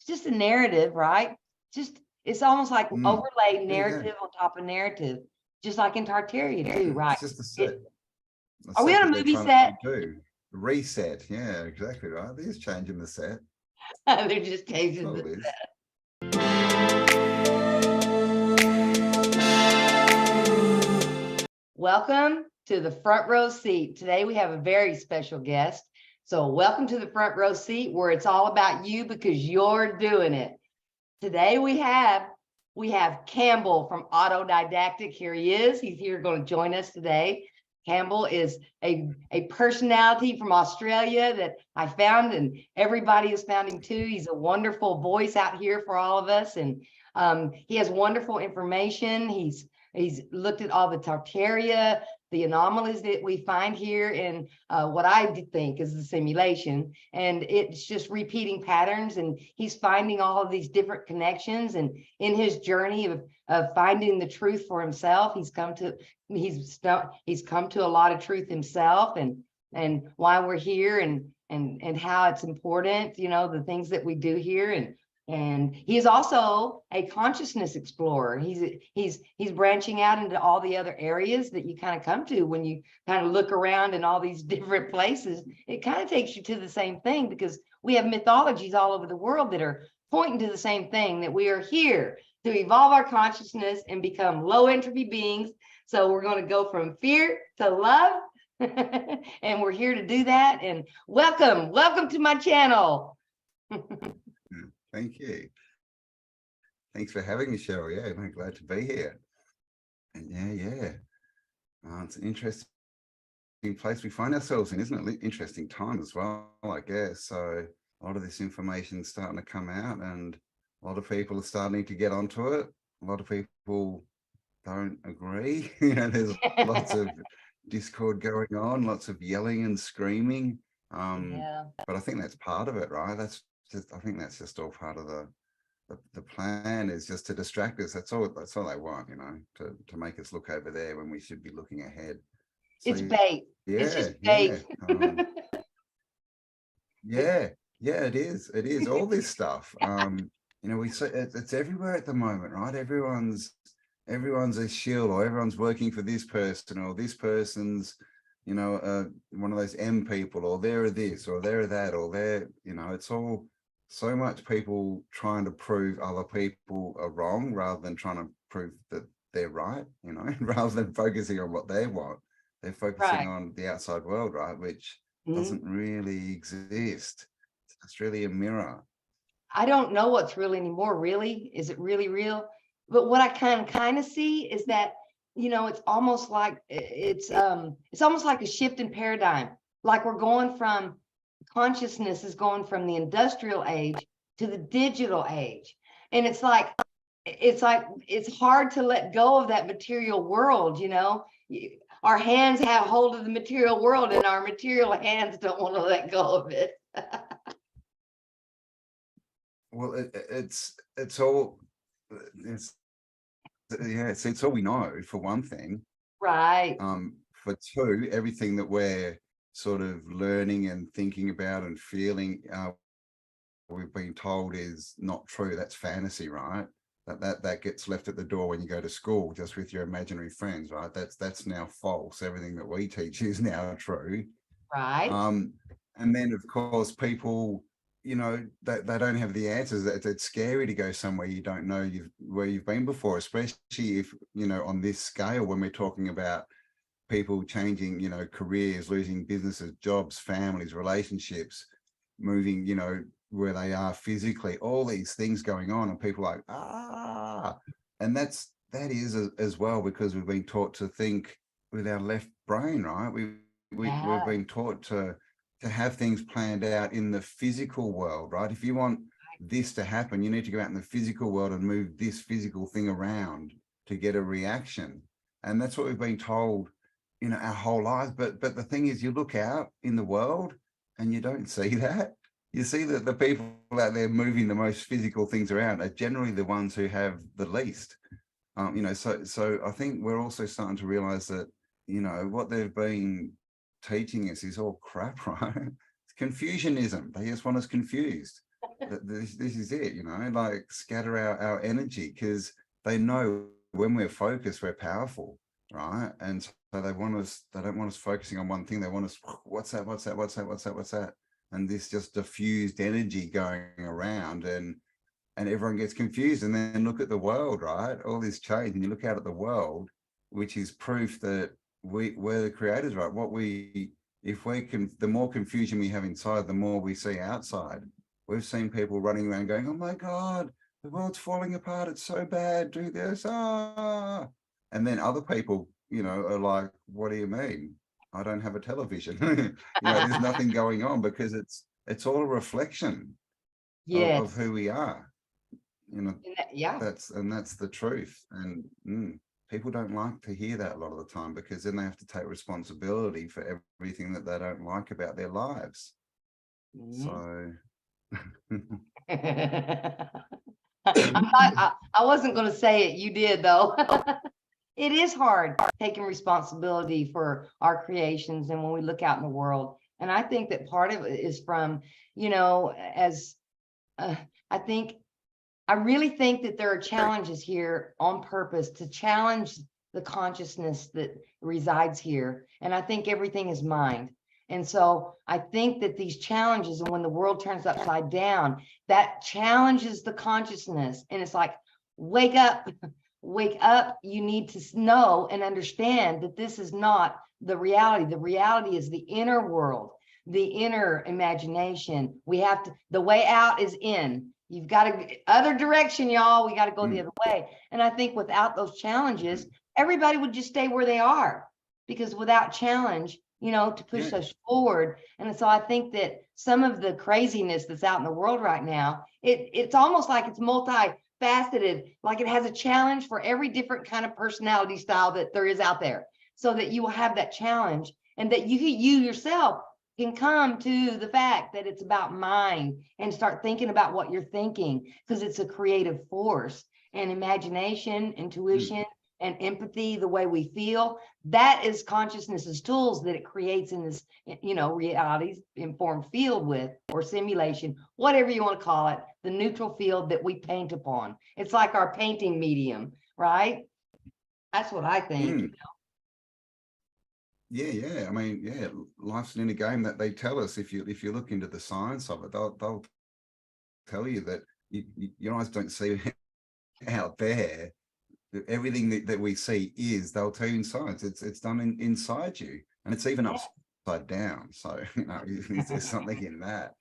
It's just a narrative, right? It's almost like overlay Yeah. narrative on top of narrative, just like in Tartaria too, right? It's just a set. Are we on a movie set? Reset. Yeah, exactly right. They're just changing the set. They're just changing the set. Welcome to the front row seat. Today we have a very special guest. So welcome to the front row seat where it's all about you because you're doing it. Today we have Cambell from Autodidactic. Here he is. He's here going to join us today. Cambell is a personality from Australia that I found, and everybody has found him too. He's a wonderful voice out here for all of us, and he has wonderful information. He's looked at all the Tartaria, the anomalies that we find here in what I think is the simulation, and it's just repeating patterns, and he's finding all of these different connections, and in his journey of finding the truth for himself, he's come to a lot of truth himself, and why we're here, and how it's important, you know, the things that we do here, and he's also a consciousness explorer. He's branching out into all the other areas that you kind of come to when you kind of look around in all these different places. It kind of takes you to the same thing because we have mythologies all over the world that are pointing to the same thing, that we are here to evolve our consciousness and become low entropy beings. So we're going to go from fear to love. And we're here to do that. And welcome to my channel. Thank you. Thanks for having me, Cheryl. Yeah, I'm glad to be here. And yeah. It's an interesting place we find ourselves in, isn't it? Interesting time as well, I guess. So a lot of this information is starting to come out, and a lot of people are starting to get onto it. A lot of people don't agree. You know, there's lots of discord going on, lots of yelling and screaming. But I think that's part of it, right? I think that's just all part of the plan, is just to distract us. That's all they want, you know, to make us look over there when we should be looking ahead. So, it's bait. Yeah, it's just bait. Yeah. It is all this stuff. You know, we say it's everywhere at the moment, right? Everyone's a shill, or everyone's working for this person, or this person's, you know, one of those M people, or they're this, or they're that, or they're, you know, it's all so much people trying to prove other people are wrong rather than trying to prove that they're right, you know, rather than focusing on what they want. They're focusing on the outside world, right, which doesn't really exist. It's really a mirror. I don't know what's real anymore, really. Is it really real? But what I kind of see is that, you know, it's almost like it's almost like a shift in paradigm. Like we're going from, consciousness is going from the industrial age to the digital age. And it's hard to let go of that material world, you know. Our hands have hold of the material world, and our material hands don't want to let go of it. Well, it's all we know, for one thing, right? For two, everything that we're sort of learning and thinking about and feeling, we've been told is not true. That's fantasy, right? That gets left at the door when you go to school, just with your imaginary friends, right? That's now false. Everything that we teach is now true, right? And then of course people, you know, they don't have the answers. It's scary to go somewhere you don't know where you've been before, especially if, you know, on this scale, when we're talking about people changing, you know, careers, losing businesses, jobs, families, relationships, moving, you know, where they are physically, all these things going on, and people are like, and that is as well because we've been taught to think with our left brain, right? We've been taught to have things planned out in the physical world, right? If you want this to happen, you need to go out in the physical world and move this physical thing around to get a reaction. And that's what we've been told, you know, our whole lives. But the thing is, you look out in the world and you don't see that. You see that the people out there moving the most physical things around are generally the ones who have the least. You know, so I think we're also starting to realize that, you know, what they've been teaching us is all crap, right? It's Confucianism. They just want us confused. this is it, you know, like scatter our energy, because they know when we're focused, we're powerful, right? And so they don't want us focusing on one thing. They want us, what's that, what's that, what's that, what's that, what's that? And this just diffused energy going around, and everyone gets confused. And then look at the world, right? All this change, and you look out at the world, which is proof that we're the creators, right? If we can, the more confusion we have inside, the more we see outside. We've seen people running around going, oh my God, the world's falling apart. It's so bad. Do this. Ah. And then other people, you know, are like, what do you mean? I don't have a television. You know, there's nothing going on, because it's all a reflection of Yes. who we are. You know, Yeah. that's the truth. And people don't like to hear that a lot of the time, because then they have to take responsibility for everything that they don't like about their lives. Mhm. So I wasn't going to say it. You did, though. It is hard taking responsibility for our creations and when we look out in the world. And I think that part of it is from, you know, as uh, I think, I really think that there are challenges here on purpose to challenge the consciousness that resides here. And I think everything is mind. And so I think that these challenges, and when the world turns upside down, that challenges the consciousness. And it's like, wake up, wake up. You need to know and understand that this is not the reality. The reality is the inner world, the inner imagination. We have to, the way out is in. You've got to other direction, y'all. We got to go the other way. And I think without those challenges, everybody would just stay where they are, because without challenge, you know, to push us forward. And so I think that some of the craziness that's out in the world right now, it's almost like it's multifaceted, like it has a challenge for every different kind of personality style that there is out there, so that you will have that challenge, and that you yourself can come to the fact that it's about mind, and start thinking about what you're thinking, because it's a creative force. And imagination, intuition, and empathy, the way we feel, that is consciousness's tools that it creates in this, you know, realities informed field with, or simulation, whatever you want to call it, the neutral field that we paint upon. It's like our painting medium, right? That's what I think. Yeah. I mean, yeah, life's an inner game that they tell us. If you look into the science of it, they'll tell you that your eyes don't see out there. Everything that we see is, they'll tell you in science, it's done inside you, and it's even upside down. So, you know, there's something in that.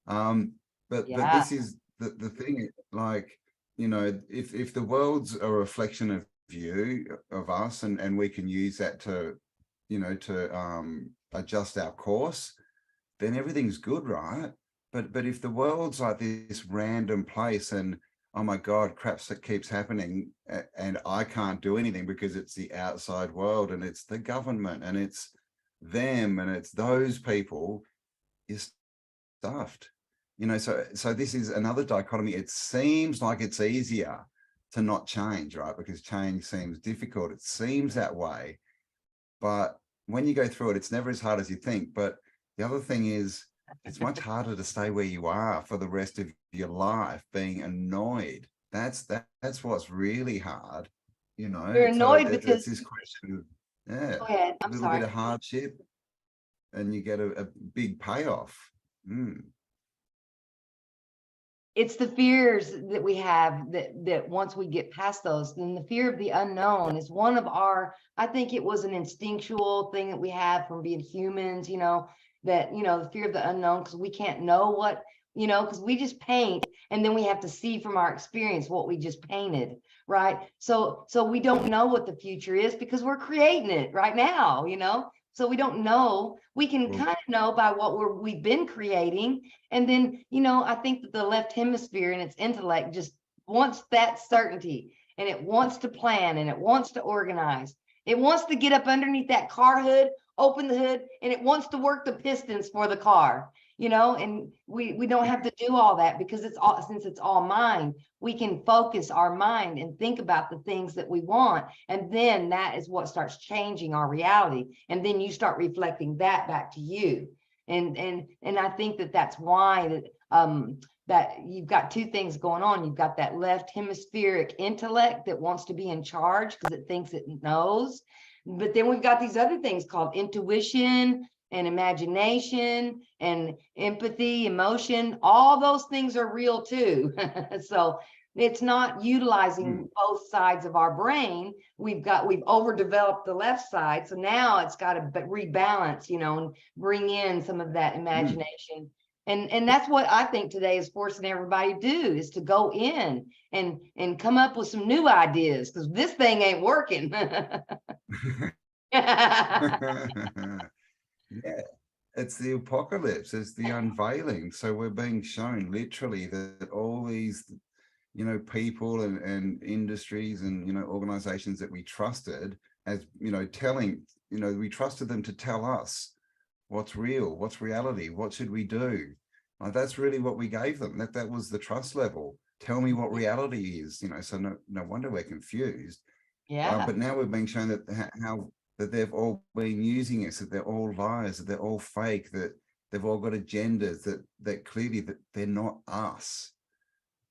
But this is the thing, like, you know, if the world's a reflection of you, of us, and we can use that to, you know, to adjust our course, then everything's good, right? But if the world's like this random place, and oh my God, crap that keeps happening, and I can't do anything because it's the outside world, and it's the government, and it's them, and it's those people, you're stuffed. You know, so this is another dichotomy. It seems like it's easier to not change, right? Because change seems difficult. It seems that way. But when you go through it, it's never as hard as you think. But the other thing is, it's much harder to stay where you are for the rest of your life, being annoyed. That's what's really hard, you know. You're annoyed So because, it's this question of, yeah, go ahead, a I'm little bit sorry. of hardship, and you get a big payoff. It's the fears that we have, that once we get past those, then the fear of the unknown is one of our, I think it was an instinctual thing that we have from being humans, you know, that, you know, the fear of the unknown, because we can't know what, you know, because we just paint, and then we have to see from our experience what we just painted, right? So we don't know what the future is, because we're creating it right now, you know. So we don't know. We can kind of know by what we've been creating. And then, you know, I think that the left hemisphere and its intellect just wants that certainty, and it wants to plan, and it wants to organize. It wants to get up underneath that car hood, open the hood, and it wants to work the pistons for the car, you know. And we don't have to do all that, because it's all, since it's all mind, we can focus our mind and think about the things that we want. And then that is what starts changing our reality. And then you start reflecting that back to you. And I think that that's why that that you've got two things going on. You've got that left hemispheric intellect that wants to be in charge because it thinks it knows. But then we've got these other things called intuition and imagination and empathy, emotion. All those things are real too. So it's not utilizing both sides of our brain. We've overdeveloped the left side. So now it's got to rebalance, you know, and bring in some of that imagination. And that's what I think today is forcing everybody to do, is to go in and come up with some new ideas, because this thing ain't working. Yeah, it's the apocalypse, it's the unveiling. So we're being shown literally that all these, you know, people and industries and, you know, organizations that we trusted, as, you know, we trusted them to tell us what's real, what's reality, what should we do. Like, that's really what we gave them. That was the trust level. Tell me what reality is, you know. So no wonder we're confused. Yeah. But now we're being shown that that they've all been using us, that they're all liars, that they're all fake, that they've all got agendas, that clearly that they're not us.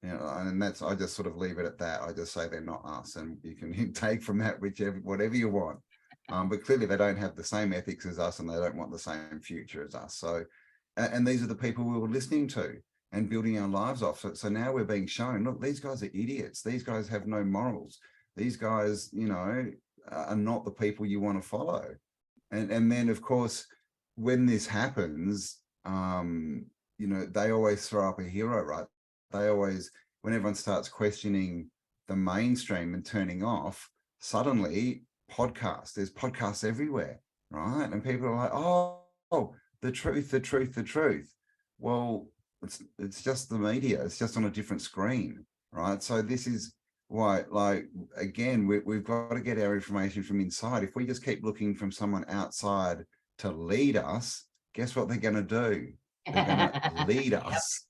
You know, and that's, I just sort of leave it at that. I just say they're not us, and you can take from that whatever you want. But clearly they don't have the same ethics as us, and they don't want the same future as us. So, and these are the people we were listening to and building our lives off. So now we're being shown, look, these guys are idiots. These guys have no morals. These guys, you know, are not the people you want to follow. And then, of course, when this happens, you know, they always throw up a hero, right? They always, when everyone starts questioning the mainstream and turning off, suddenly there's podcasts everywhere, right? And people are like, oh, the truth. Well, it's just the media. It's just on a different screen, right? So this is why, like, again, we've got to get our information from inside. If we just keep looking from someone outside to lead us, guess what they're going to do? They're going to lead us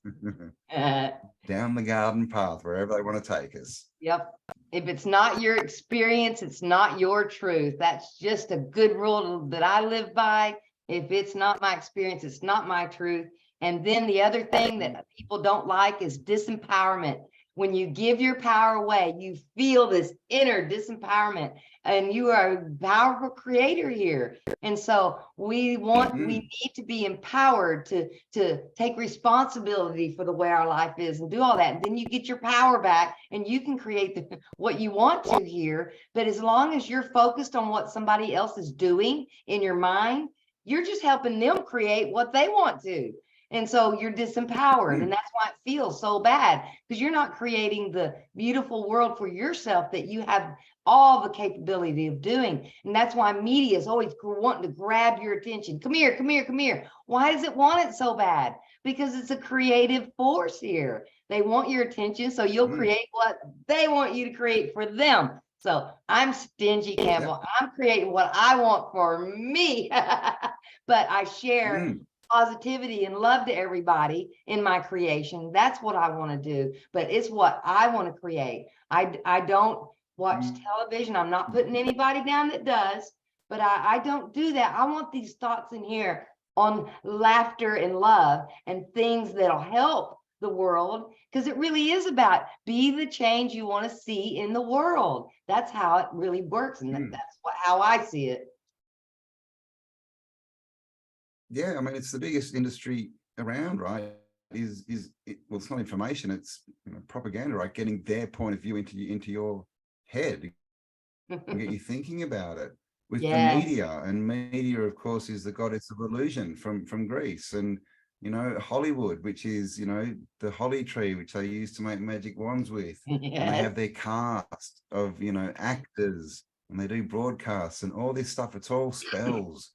down the garden path, wherever they want to take us. Yep. If it's not your experience, it's not your truth. That's just a good rule that I live by. If it's not my experience, it's not my truth. And then the other thing that people don't like is disempowerment. When you give your power away, you feel this inner disempowerment, and you are a powerful creator here. And so we need to be empowered to take responsibility for the way our life is and do all that. And then you get your power back and you can create what you want to here. But as long as you're focused on what somebody else is doing in your mind, you're just helping them create what they want to. And so you're disempowered, and that's why it feels so bad, because you're not creating the beautiful world for yourself that you have all the capability of doing. And that's why media is always wanting to grab your attention. Come here, come here, come here. Why does it want it so bad? Because it's a creative force here. They want your attention, so you'll create what they want you to create for them. So I'm stingy, Cambell. I'm creating what I want for me, but I share positivity and love to everybody in my creation. That's what I want to do, but it's what I want to create. I don't watch television. I'm not putting anybody down that does, but I don't do that. I want these thoughts in here on laughter and love and things that'll help the world, because it really is about be the change you want to see in the world. That's how it really works, and that's how I see it. Yeah, I mean, it's the biggest industry around, right? Well, it's not information, it's, you know, propaganda, right? Getting their point of view into your head and get you thinking about it with the media. And media, of course, is the goddess of illusion from Greece. And, you know, Hollywood, which is, you know, the holly tree, which they use to make magic wands with. And they have their cast of, you know, actors, and they do broadcasts and all this stuff. It's all spells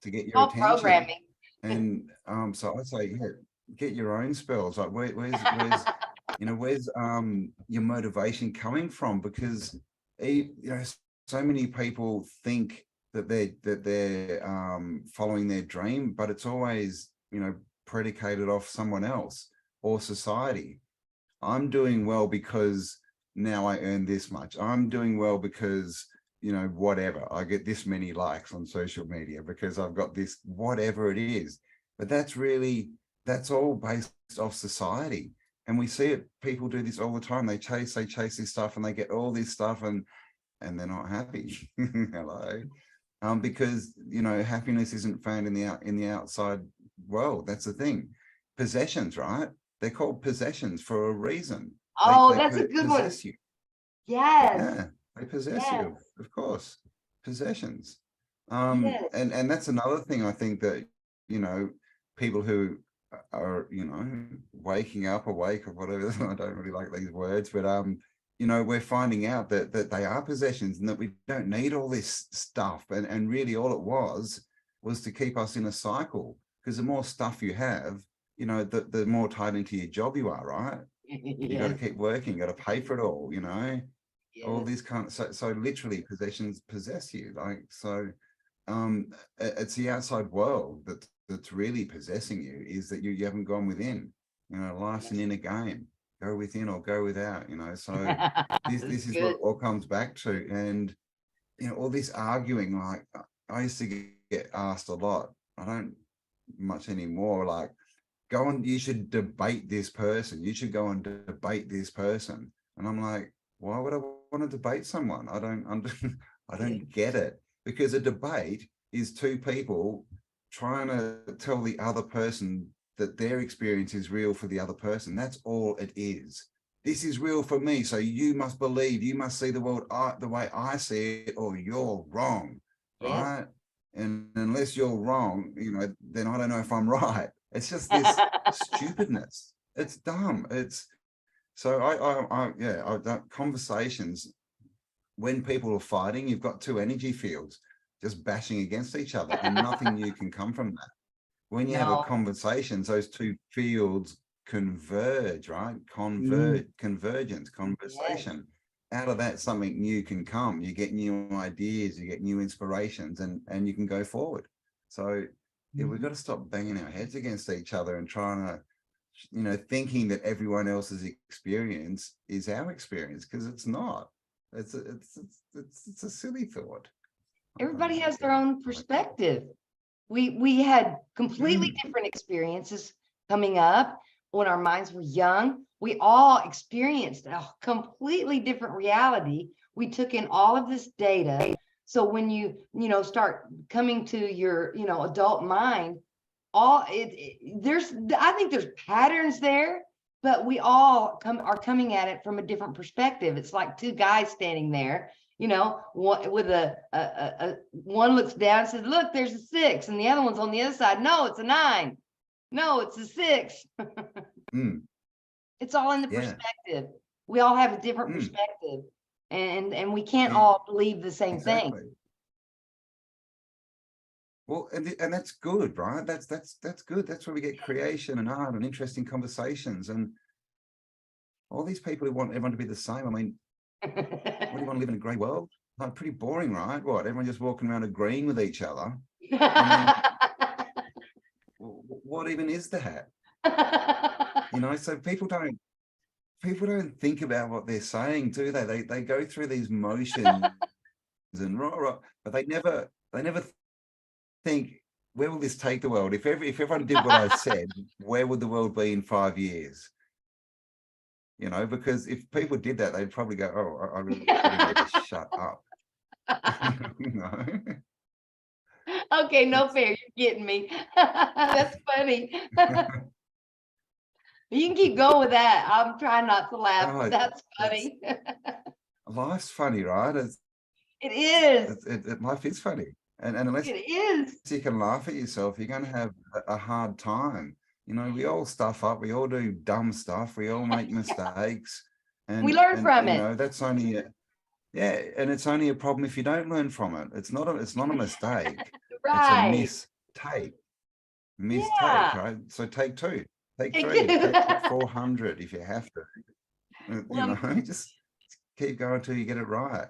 to get your attention. Programming. And so I'd say, yeah, get your own spells. Like where's you know, where's your motivation coming from? Because you know, so many people think that they're following their dream, but it's always, you know, predicated off someone else or society. I'm doing well because now I earn this much. I'm doing well because, you know, whatever, I get this many likes on social media because I've got this, whatever it is. But that's all based off society. And we see it, people do this all the time. They chase this stuff and they get all this stuff and they're not happy. Hello. Because, you know, happiness isn't found in the outside world. That's the thing. Possessions, right? They're called possessions for a reason. Oh, they that's a good one. possess you. Yes. Yeah, they possess Yes. you, of course. Possessions. Yes. And that's another thing I think that, you know, people who are, you know, waking up, awake or whatever, I don't really like these words, but you know, we're finding out that they are possessions and that we don't need all this stuff. And really all it was to keep us in a cycle, because the more stuff you have, you know, the more tied into your job you are, right? You got to keep working, you got to pay for it all, you know, all these kind of, so literally possessions possess you. Like, so it's the outside world that's really possessing you, is that you haven't gone within. You know, life's an inner game. Go within or go without, you know. So this is what it all comes back to. And, you know, all this arguing, like I used to get asked a lot. I don't much anymore, like, you should debate this person. You should go and debate this person. And I'm like, why would I want to debate someone? I don't get it. Because a debate is two people trying to tell the other person that their experience is real for the other person. That's all it is. This is real for me, so you must believe, you must see the world the way I see it, or you're wrong, right? And unless you're wrong, you know, then I don't know if I'm right. It's just this stupidness. It's dumb. It's so conversations, when people are fighting, you've got two energy fields just bashing against each other, and nothing new can come from that. When you have a conversation, those two fields converge, right? Convergence, conversation. Out of that, something new can come. You get new ideas, you get new inspirations, and you can go forward. So we've got to stop banging our heads against each other and trying to, you know, thinking that everyone else's experience is our experience, because it's not. It's a silly thought. Everybody has their own perspective. We had completely different experiences coming up when our minds were young. We all experienced a completely different reality. We took in all of this data. So when you start coming to your, adult mind, I think there's patterns there, but we all are coming at it from a different perspective. It's like two guys standing there, one with one looks down and says, look, there's a 6, and the other one's on the other side. No, it's a 9. No, it's a 6. It's all in the perspective. We all have a different perspective, and we can't all believe the same thing. Well, and that's good, right? That's good. That's where we get creation and art and interesting conversations, and all these people who want everyone to be the same. I mean, what do you want to live in a grey world? Like, pretty boring, right? What, everyone just walking around agreeing with each other? I mean, what even is that? So people don't think about what they're saying, do they? They go through these motions and but they never think, where will this take the world? If everyone did what I said, where would the world be in 5 years? Because if people did that, they'd probably go, oh, I really need to shut up. Okay, no fair. You're getting me. That's funny. You can keep going with that. I'm trying not to laugh, but that's funny. Life's funny, right? It is. Life is funny. And unless you can laugh at yourself, you're going to have a hard time. We all stuff up. We all do dumb stuff. We all make mistakes. And we learn from it. That's only and it's only a problem if you don't learn from it. It's not a mistake. Right. It's a mistake, right? So take 2, take 3, take 400 if you have to. Just keep going till you get it right.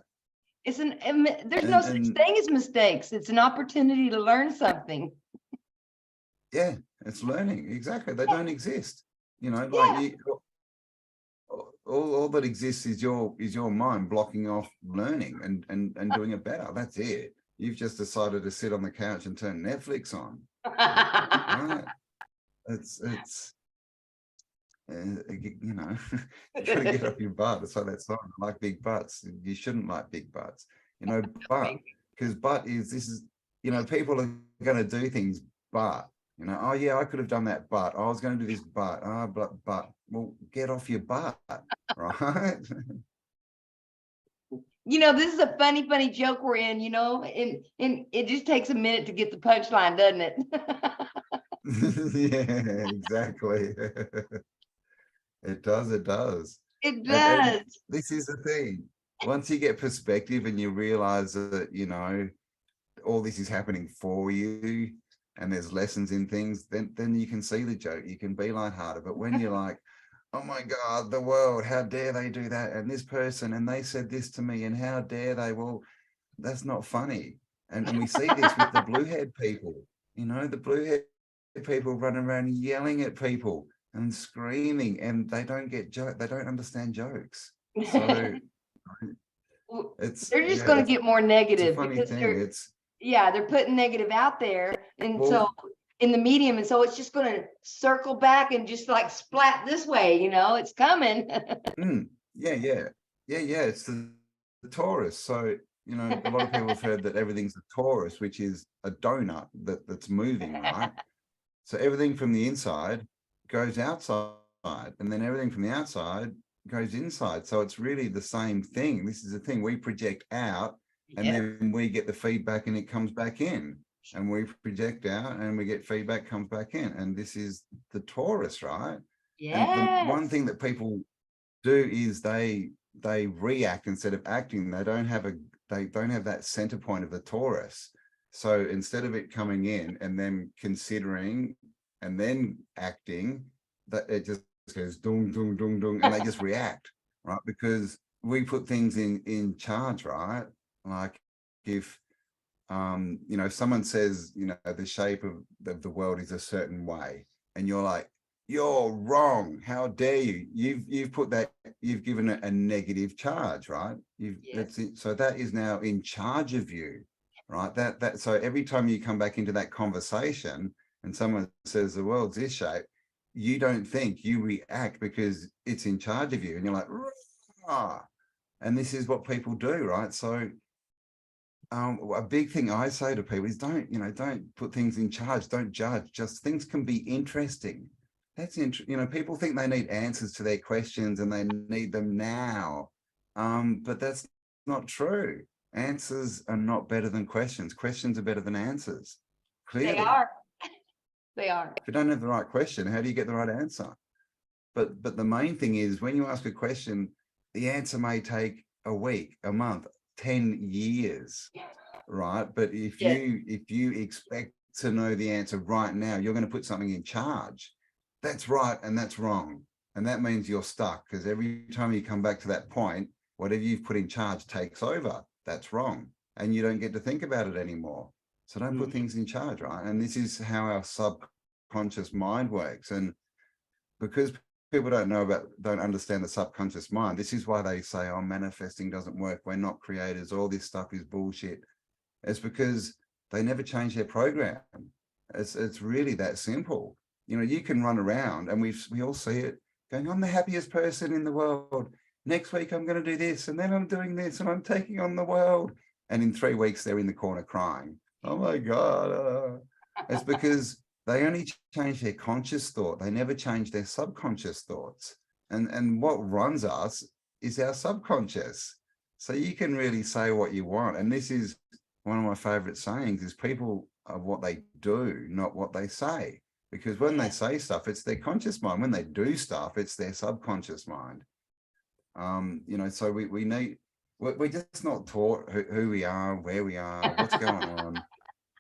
There's no such thing as mistakes. It's an opportunity to learn something. Yeah, it's learning. Exactly. They don't exist. All that exists is your mind blocking off learning and doing it better. That's it. You've just decided to sit on the couch and turn Netflix on. Right? you know, you gotta get off your butt. It's like that song, I like big butts. You shouldn't like big butts, you know, but because this is, you know, people are gonna do things, but you know, oh yeah, I could have done that, but I was gonna do this, but well, get off your butt, right? This is a funny joke we're in, and it just takes a minute to get the punchline, doesn't it? Yeah, exactly. It does, it does. It And does. this is the thing. Once you get perspective and you realize that, you know, all this is happening for you and there's lessons in things, then you can see the joke. You can be lighthearted. But when you're like, oh my God, the world, how dare they do that? And this person, and they said this to me, and how dare they? Well, that's not funny. And we see this with the blue-haired people, you know, the blue-haired people running around yelling at people and screaming, and they don't get they don't understand jokes. So it's, They're just yeah, going to get more it's a negative funny because thing. It's, they're putting negative out there. And so well, in the medium, and so it's just going to circle back and just like splat this way, it's coming. yeah. It's the Taurus. So, you know, a lot of people have heard that everything's a Taurus, which is a donut that's moving, right? So everything from the inside goes outside, and then everything from the outside goes inside. So it's really the same thing. This is the thing, we project out, and then we get the feedback and it comes back in, and we project out and we get feedback, comes back in. And this is the Taurus, right? And the one thing that people do is they react instead of acting. They don't have that center point of the Taurus. So instead of it coming in and then considering and then acting, that it just goes dung dung dung dung, and they just react, right? Because we put things in charge, right? Like if you know, someone says, you know, the shape of the world is a certain way, and you're like, you're wrong, how dare you, you've put that, you've given it a negative charge, right? That's it. So that is now in charge of you, right? So every time you come back into that conversation and someone says the world's this shape, you don't think, you react because it's in charge of you, and you're like, ah. And this is what people do, right? So a big thing I say to people is don't put things in charge, don't judge, just things can be interesting. That's interesting. You know, people think they need answers to their questions and they need them now. But that's not true. Answers are not better than questions. Questions are better than answers. Clearly. They are. They are. If you don't have the right question, how do you get the right answer? But the main thing is, when you ask a question, the answer may take a week, a month, 10 years, right? But if you expect to know the answer right now, you're going to put something in charge. That's right and that's wrong. And that means you're stuck, because every time you come back to that point, whatever you've put in charge takes over. That's wrong. And you don't get to think about it anymore. So don't put things in charge, right? And this is how our subconscious mind works. And because people don't understand the subconscious mind, this is why they say, oh, manifesting doesn't work, we're not creators, all this stuff is bullshit. It's because they never change their program. It's really that simple. You know, you can run around, and we all see it, going, I'm the happiest person in the world. Next week I'm going to do this, and then I'm doing this, and I'm taking on the world. And in 3 weeks they're in the corner crying. Oh my God. It's because they only change their conscious thought. They never change their subconscious thoughts. And what runs us is our subconscious. So you can really say what you want. And this is one of my favorite sayings, is people are what they do, not what they say. Because when they say stuff, it's their conscious mind. When they do stuff, it's their subconscious mind. You know, so we're just not taught who we are, where we are, what's going on.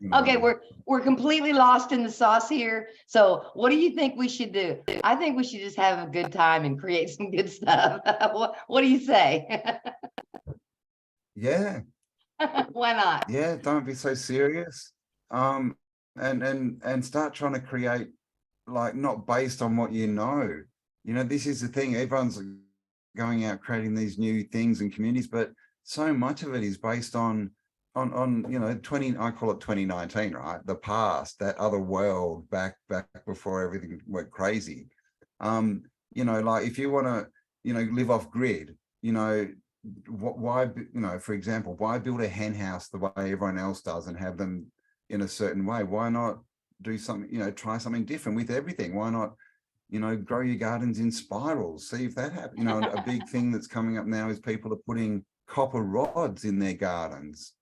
You know. Okay, we're completely lost in the sauce here. So what do you think we should do? I think we should just have a good time and create some good stuff. What do you say? Yeah. Why not? Yeah, don't be so serious. And start trying to create, like, not based on what you know. You know, this is the thing, everyone's going out creating these new things and communities, but so much of it is based on you know, I call it 2019, right? The past, that other world back before everything went crazy. you know, like if you want to, you know, live off grid, you know, why, you know, for example, why build a hen house the way everyone else does and have them in a certain way? Why not do something, you know, try something different with everything? Why not, you know, grow your gardens in spirals, see if that happens? You know, a big thing that's coming up now is people are putting copper rods in their gardens.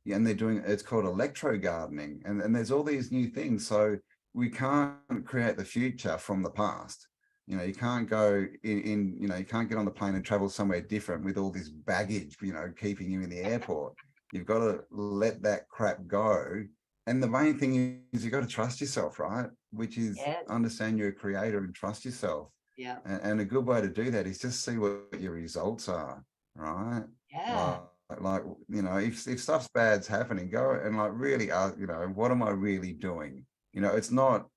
Yeah, and they're doing, it's called electro gardening, and there's all these new things. So we can't create the future from the past. You know, you can't go in, you know, you can't get on the plane and travel somewhere different with all this baggage, you know, keeping you in the airport. You've got to let that crap go. And the main thing is you've got to trust yourself, right? Which is Yes. understand you're a creator and trust yourself. Yeah. And a good way to do that is just see what your results are, right? Yeah. Like, you know, if stuff's bad's happening, go and like really ask, you know, what am I really doing? You know, it's not,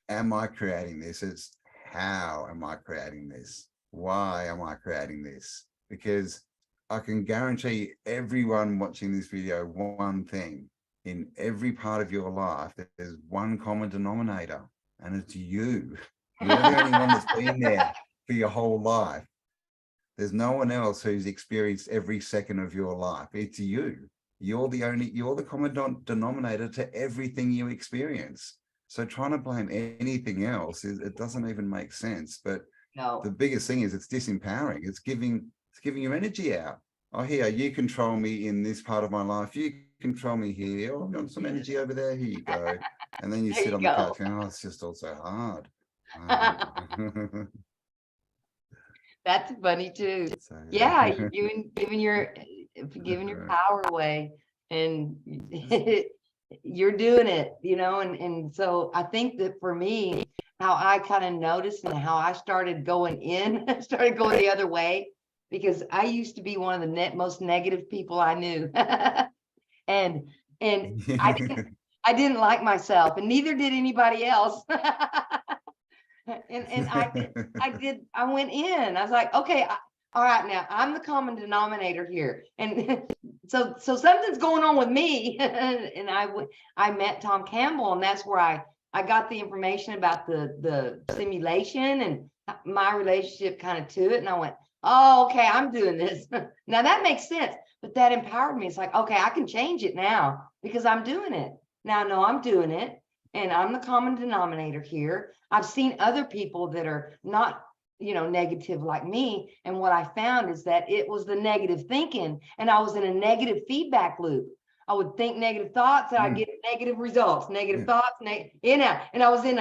am I creating this? It's how am I creating this? Why am I creating this? Because I can guarantee everyone watching this video one thing: in every part of your life, there's one common denominator, and it's you. You're the only one that's been there for your whole life. There's no one else who's experienced every second of your life. It's you. You're the common denominator to everything you experience. So trying to blame anything else it doesn't even make sense. But No. the biggest thing is it's disempowering. It's giving your energy out. Oh, here, you control me in this part of my life. You control me here. Oh, I've got some energy over there. Here you go. And then you There sit you on the go. couch going, oh, it's just all so hard. Oh. That's funny too. So, Yeah, you're giving your power away, and you're doing it, you know, and so I think that for me, how I kind of noticed and how I started going started going the other way, because I used to be one of the most negative people I knew. and I didn't like myself, and neither did anybody else. And I went in, I was like, okay, all right, now I'm the common denominator here. And so something's going on with me. And I met Tom Cambell, and that's where I got the information about the simulation and my relationship kind of to it. And I went, oh, okay, I'm doing this. Now that makes sense. But that empowered me. It's like, okay, I can change it now because I'm doing it. Now I know I'm doing it, and I'm the common denominator here. I've seen other people that are not, you know, negative like me. And what I found is that it was the negative thinking, and I was in a negative feedback loop. I would think negative thoughts and I get negative results, negative thoughts, and I was in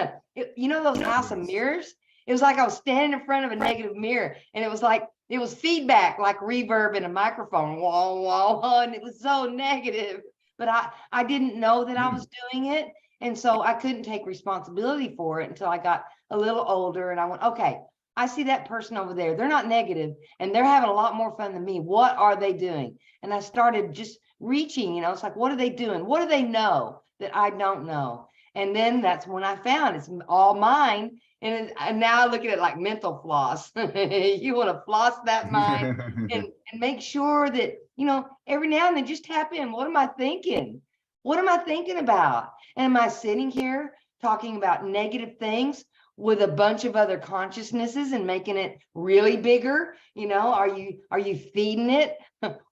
you know, those house of mirrors. It was like I was standing in front of a negative mirror, and it was like, it was feedback, like reverb in a microphone, wah, wah, wah, and it was so negative. But I didn't know that I was doing it. And so I couldn't take responsibility for it until I got a little older, and I went, okay, I see that person over there. They're not negative, and they're having a lot more fun than me. What are they doing? And I started just reaching, you know, it's like, what are they doing? What do they know that I don't know? And then that's when I found it's all mine. And now I look at it like mental floss. You want to floss that mind and make sure that, you know, every now and then just tap in. What am I thinking? What am I thinking about? And am I sitting here talking about negative things with a bunch of other consciousnesses and making it really bigger? You know, are you feeding it?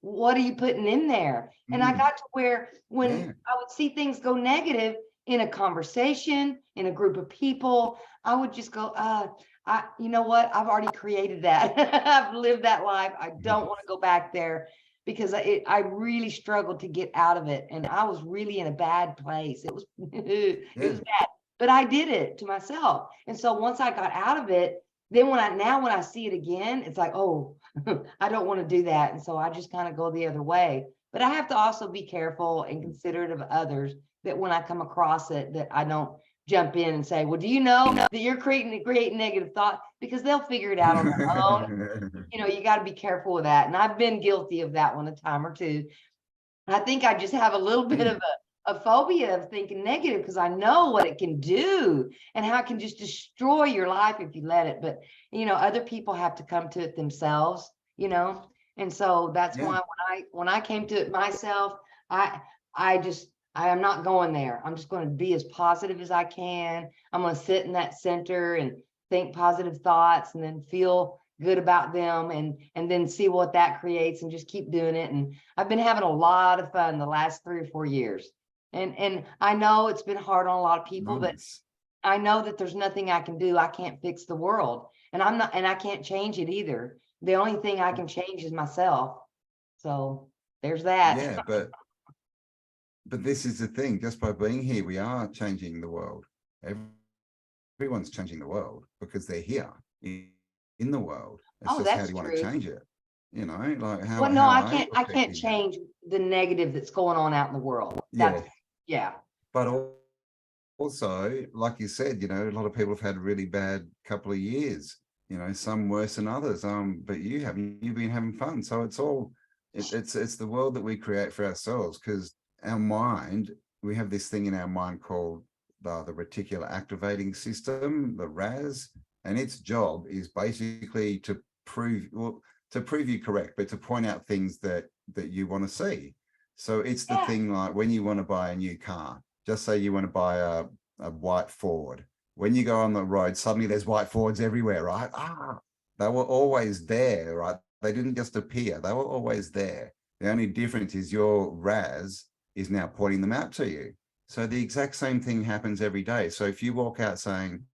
What are you putting in there? And I got to where when I would see things go negative in a conversation, in a group of people, I would just go, you know what? I've already created that. I've lived that life. I don't want to go back there, because I really struggled to get out of it. And I was really in a bad place. It was, it was bad, but I did it to myself. And so once I got out of it, then when I see it again, it's like, oh, I don't want to do that. And so I just kind of go the other way. But I have to also be careful and considerate of others, that when I come across it, that I don't jump in and say, well, do you know that you're creating negative thought? Because they'll figure it out on their own. You know, you got to be careful with that. And I've been guilty of that one a time or two. I think I just have a little bit of a phobia of thinking negative, because I know what it can do and how it can just destroy your life if you let it. But, you know, other people have to come to it themselves, you know. And so that's why when I came to it myself, I am not going there. I'm just going to be as positive as I can. I'm going to sit in that center and think positive thoughts and then feel good about them and then see what that creates and just keep doing it. And I've been having a lot of fun the last 3 or 4 years. And I know it's been hard on a lot of people, but Nice. I know that there's nothing I can do. I can't fix the world, and I can't change it either. The only thing I can change is myself. So there's that. Yeah, but this is the thing, just by being here, we are changing the world. Everyone's changing the world because they're here in the world. It's Oh, just how that's do you want to true. change it? You know, like how Well, no, how I are you can't, I can't affecting it? change the negative that's going on out in the world. Yeah, That's, yeah. but also, like you said, you know, a lot of people have had a really bad couple of years, you know, some worse than others. But you've been having fun. So it's the world that we create for ourselves, because our mind, we have this thing in our mind called the reticular activating system, the RAS, and its job is basically to prove you correct, but to point out things that you want to see. So it's the Yeah. thing like when you want to buy a new car, just say you want to buy a white Ford. When you go on the road, suddenly there's white Fords everywhere, right? They were always there, right? They didn't just appear, they were always there. The only difference is your RAS is now pointing them out to you. So the exact same thing happens every day. So if you walk out saying,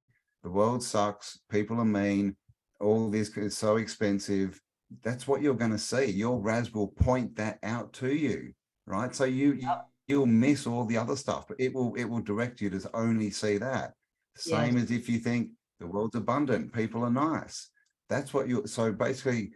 the world sucks, people are mean, all this is so expensive, that's what you're going to see. Your RAS will point that out to you, right? So you'll miss all the other stuff, but it will direct you to only see that. Yes. Same as if you think the world's abundant, people are nice. That's what so basically,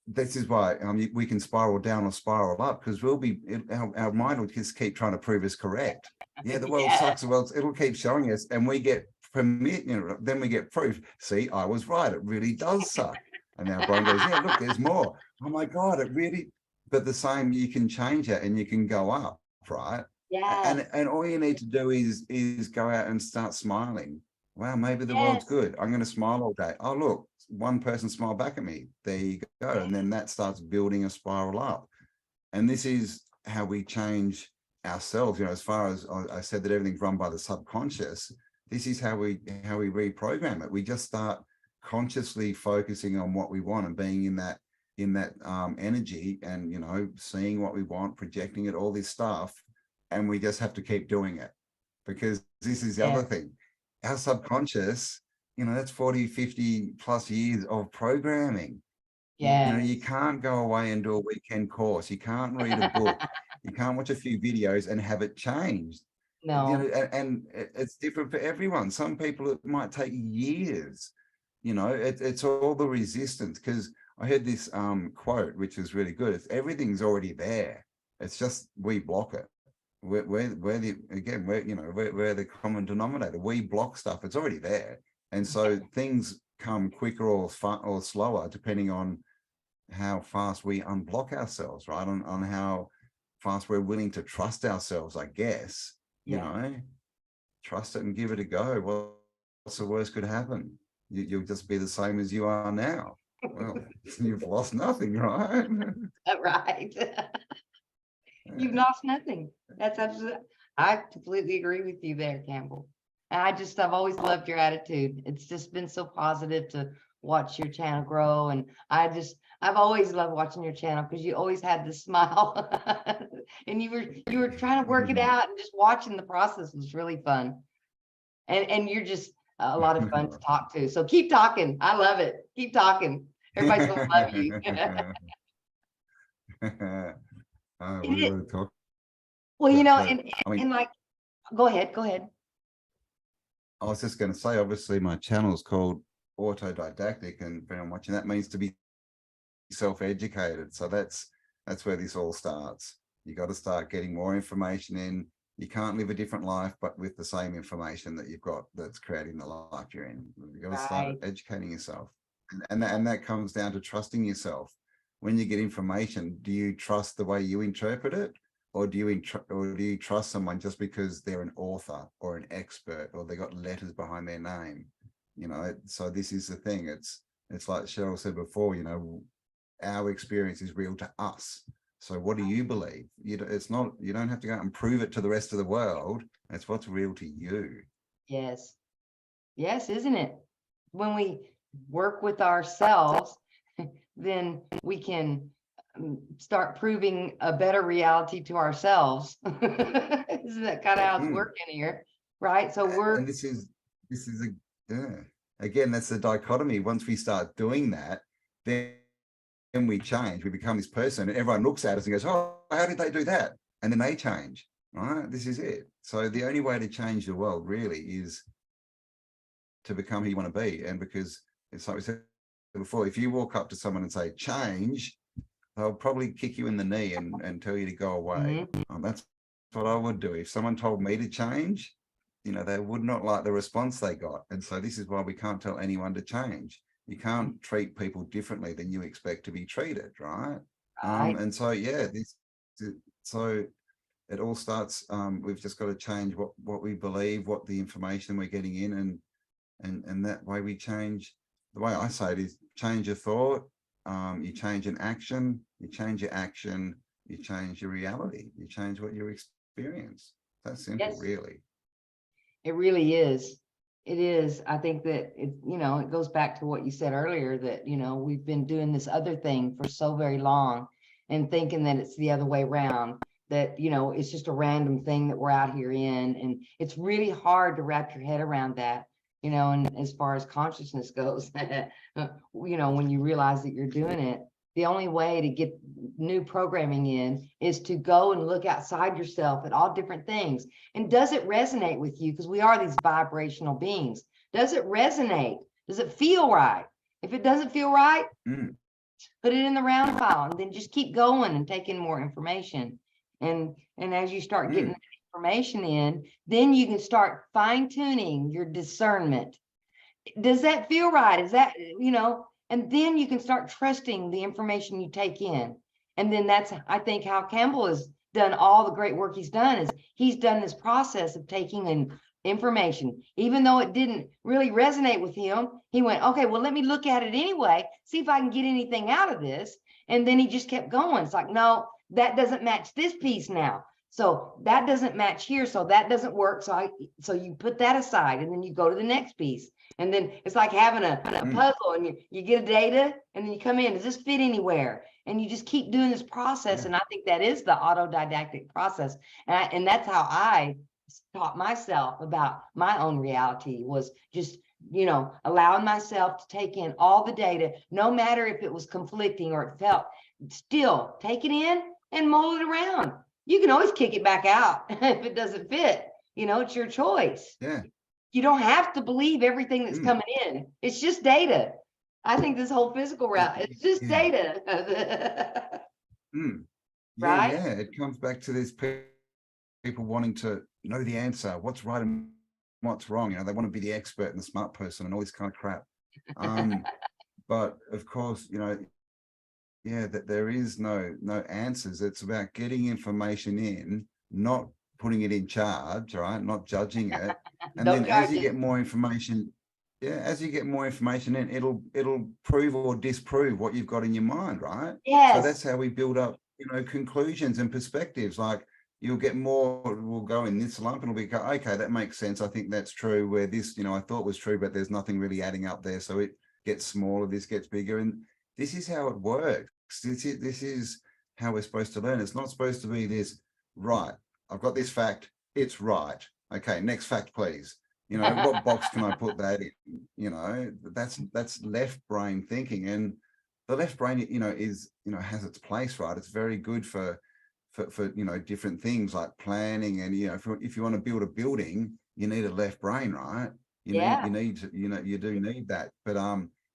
this is why we can spiral down or spiral up, because our mind will just keep trying to prove us correct. Yeah, the world sucks. The world, it'll keep showing us, and we get then we get proof. See, I was right. It really does suck. And our brain goes, yeah, look, there's more. Oh my God, it really. But the same, you can change it and you can go up, right? Yeah. And all you need to do is go out and start smiling. Wow, maybe the world's Yes. good. I'm going to smile all day. Oh, look, one person smiled back at me. There you go. And then that starts building a spiral up. And this is how we change ourselves. You know, as far as I said that everything's run by the subconscious, this is how we reprogram it. We just start consciously focusing on what we want and being in that energy, and you know, seeing what we want, projecting it, all this stuff. And we just have to keep doing it, because this is the other thing. Our subconscious, you know, that's 40, 50 plus years of programming. You know, you can't go away and do a weekend course. You can't read a book. You can't watch a few videos and have it changed. You know, No. and it's different for everyone. Some people, it might take years. You know, it's all the resistance. Because I heard this quote, which is really good. It's everything's already there. It's just we block it. We're the common denominator. We block stuff. It's already there, and so things come quicker or slower depending on how fast we unblock ourselves, right? On how fast we're willing to trust ourselves, I guess. You know, trust it and give it a go. What's the worst could happen? You'll just be the same as you are now. Well, you've lost nothing, right? Right. You've lost nothing. That's absolutely, I completely agree with you there, Campbell. And I've always loved your attitude. It's just been so positive to watch your channel grow. And I've always loved watching your channel because you always had this smile and you were trying to work it out, and just watching the process was really fun. And you're just a lot of fun to talk to. So keep talking. I love it. Keep talking. Everybody's gonna love you. We were talking Well, you about know, that. I mean, and like, go ahead, go ahead. I was just going to say, obviously, my channel is called Autodidactic, and if anyone watching, that means to be self-educated. So that's where this all starts. You got to start getting more information in. You can't live a different life, but with the same information that you've got that's creating the life you're in. You got to start educating yourself, and that comes down to trusting yourself. When you get information, do you trust the way you interpret it? Or do you trust someone just because they're an author or an expert, or they got letters behind their name? You know, so this is the thing. It's like Cheryl said before, you know, our experience is real to us. So what do you believe? It's not, you don't have to go out and prove it to the rest of the world. It's what's real to you. Yes. Yes, isn't it? when we work with ourselves, then we can start proving a better reality to ourselves. Isn't that kind of how it's working here? Right. So and this is a, yeah, again, that's the dichotomy. Once we start doing that, then we change, we become this person, and everyone looks at us and goes, oh, how did they do that? And then they change, right? This is it. So the only way to change the world really is to become who you want to be. And because it's like we said before, if you walk up to someone and say change, they'll probably kick you in the knee and tell you to go away. That's what I would do. If someone told me to change, you know, they would not like the response they got. And so this is why we can't tell anyone to change. You can't treat people differently than you expect to be treated, right? And so, yeah, so it all starts, we've just got to change what we believe, what the information we're getting in, and that way we change. The way I say it is change your thought, you change an action, you change your action, you change your reality, you change what you experience. That's simple, really. It really is. It is. I think that it, you know, it goes back to what you said earlier, that, you know, we've been doing this other thing for so very long and thinking that it's the other way around, that, you know, it's just a random thing that we're out here in. And it's really hard to wrap your head around that, you know, and as far as consciousness goes, you know, when you realize that you're doing it, the only way to get new programming in is to go and look outside yourself at all different things. And does it resonate with you? Because we are these vibrational beings. Does it resonate? Does it feel right? If it doesn't feel right, put it in the round pile and then just keep going and take in more information. And as you start getting that information in, then you can start fine-tuning your discernment. Does that feel right? Is that, you know, and then you can start trusting the information you take in. And then that's, I think, how Cambell has done all the great work he's done, is he's done this process of taking in information. Even though it didn't really resonate with him, he went, okay, well, let me look at it anyway, see if I can get anything out of this. And then he just kept going. It's like, no, that doesn't match this piece now. So that doesn't match here. So that doesn't work. So you put that aside and then you go to the next piece. And then it's like having a puzzle, and you get a data and then you come in, does this fit anywhere? And you just keep doing this process. And I think that is the autodidactic process. And that's how I taught myself about my own reality, was just, you know, allowing myself to take in all the data, no matter if it was conflicting or it felt, still take it in and mull it around. You can always kick it back out if it doesn't fit. You know, it's your choice. Yeah. You don't have to believe everything that's coming in. It's just data. I think this whole physical route, it's just data. Right? Yeah, it comes back to this people wanting to know the answer, what's right and what's wrong. You know, they want to be the expert and the smart person and all this kind of crap. But of course, you know, that there is no answers. It's about getting information in, not putting it in charge, right? Not judging it. And then as you get more information, as you get more information in, it'll prove or disprove what you've got in your mind, right? Yes. So that's how we build up, you know, conclusions and perspectives. Like you'll get more, we'll go in this lump and it'll be, okay, that makes sense. I think that's true. Where this, you know, I thought was true, but there's nothing really adding up there. So it gets smaller, this gets bigger. And this is how it works. This is how we're supposed to learn. It's not supposed to be this, right, I've got this fact, it's right. Okay, next fact, please. You know, what box can I put that in? You know, that's left brain thinking. And the left brain, you know, is, you know, has its place, right? It's very good for you know, different things like planning. And, you know, if you want to build a building, you need a left brain, right? You need to, you know, you do need that. But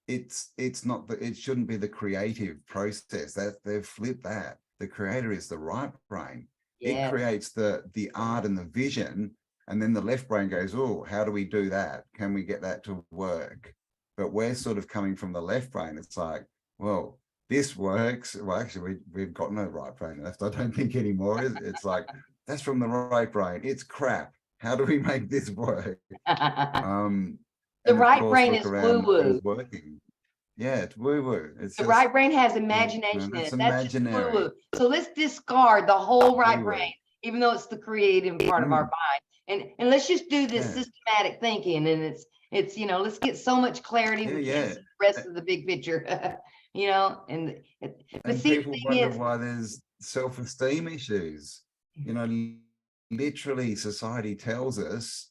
it's not it shouldn't be the creative process. That they've flipped that. The creator is the right brain. It creates the art and the vision, and then the left brain goes, oh, how do we do that? Can we get that to work? But we're sort of coming from the left brain. It's like, well, this works. Well, actually, we've got no right brain left, I don't think anymore. It's like, that's from the right brain. It's crap. How do we make this work? The right brain is woo-woo. Working. Yeah, it's woo-woo. It's the right brain has imagination in it. That's just woo-woo. So let's discard the whole right brain, even though it's the creative part of our mind. And let's just do this systematic thinking, and It's, let's get so much clarity, we can't Yeah. see the rest of the big picture. And but And see, people the thing wonder is, why there's self-esteem issues. You know, literally society tells us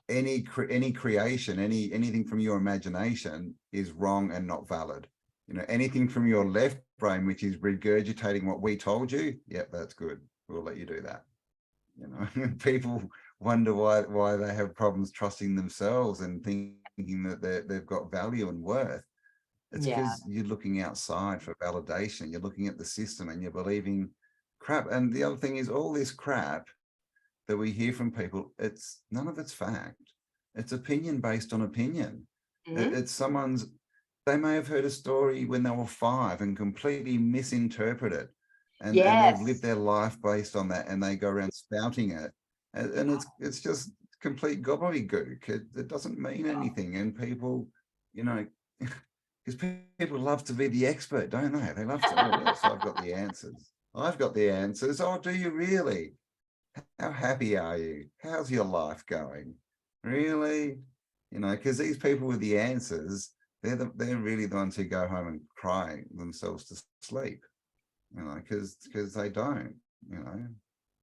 any creation, anything from your imagination is wrong and not valid. You know, anything from your left brain, which is regurgitating what we told you, yep, that's good. We'll let you do that. You know, people wonder why they have problems trusting themselves and thinking that they've got value and worth. It's yeah, because you're looking outside for validation. You're looking at the system and you're believing crap. And the other thing is, all this crap that we hear from people, it's none of it's fact. It's opinion based on opinion. mhm, It's someone's, they may have heard a story when they were 5 and completely misinterpret it. And they've lived yes, their life based on that, and they go around spouting it. And it's just complete gobbledygook. It doesn't mean anything. And people, you know, because people love to be the expert, don't they? They love to, oh, yes, I've got the answers. I've got the answers. Oh, do you really? How happy are you? How's your life going? Really? You know, because these people with the answers, they're really the ones who go home and cry themselves to sleep. You know, because they don't. You know,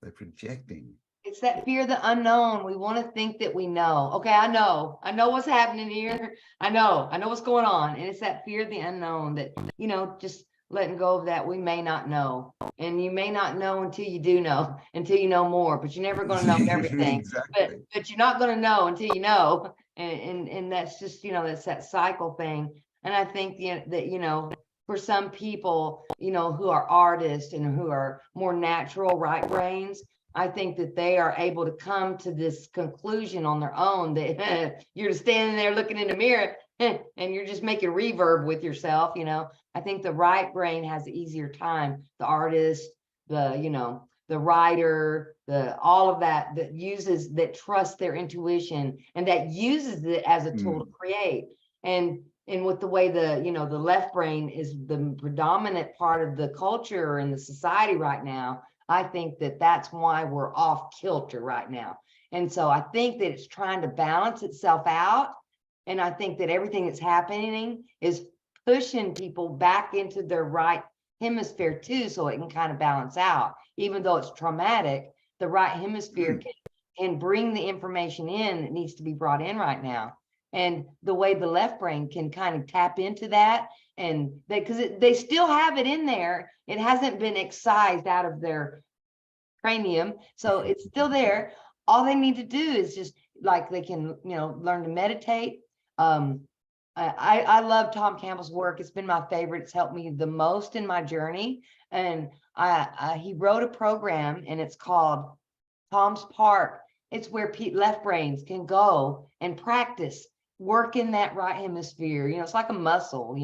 they're projecting. it's that fear of the unknown. We want to think that we know. Okay, I know what's happening here. I know what's going on. And it's that fear of the unknown that, just letting go of that. We may not know. And you may not know until you do know, until you know more, but you're never going to know everything. Exactly. But you're not going to know until you know. And that's just, that's that cycle thing. And I think that, for some people, who are artists and who are more natural right brains, I think that they are able to come to this conclusion on their own that you're standing there looking in the mirror and you're just making reverb with yourself. I think the right brain has an easier time. The artist, the writer, all of that that trusts their intuition and that uses it as a tool to create. And with the way the left brain is the predominant part of the culture and the society right now, I think that that's why we're off kilter right now. And so I think that it's trying to balance itself out. And I think that everything that's happening is pushing people back into their right hemisphere too, so it can kind of balance out. Even though it's traumatic, the right hemisphere can bring the information in that needs to be brought in right now. And the way the left brain can kind of tap into that, and because they still have it in there, it hasn't been excised out of their cranium, so it's still there. All they need to do is just like they can learn to meditate. I love Tom Campbell's work. It's been my favorite. It's helped me the most in my journey. And he wrote a program, and it's called Tom's Park. It's where left brains can go and practice work in that right hemisphere. It's like a muscle,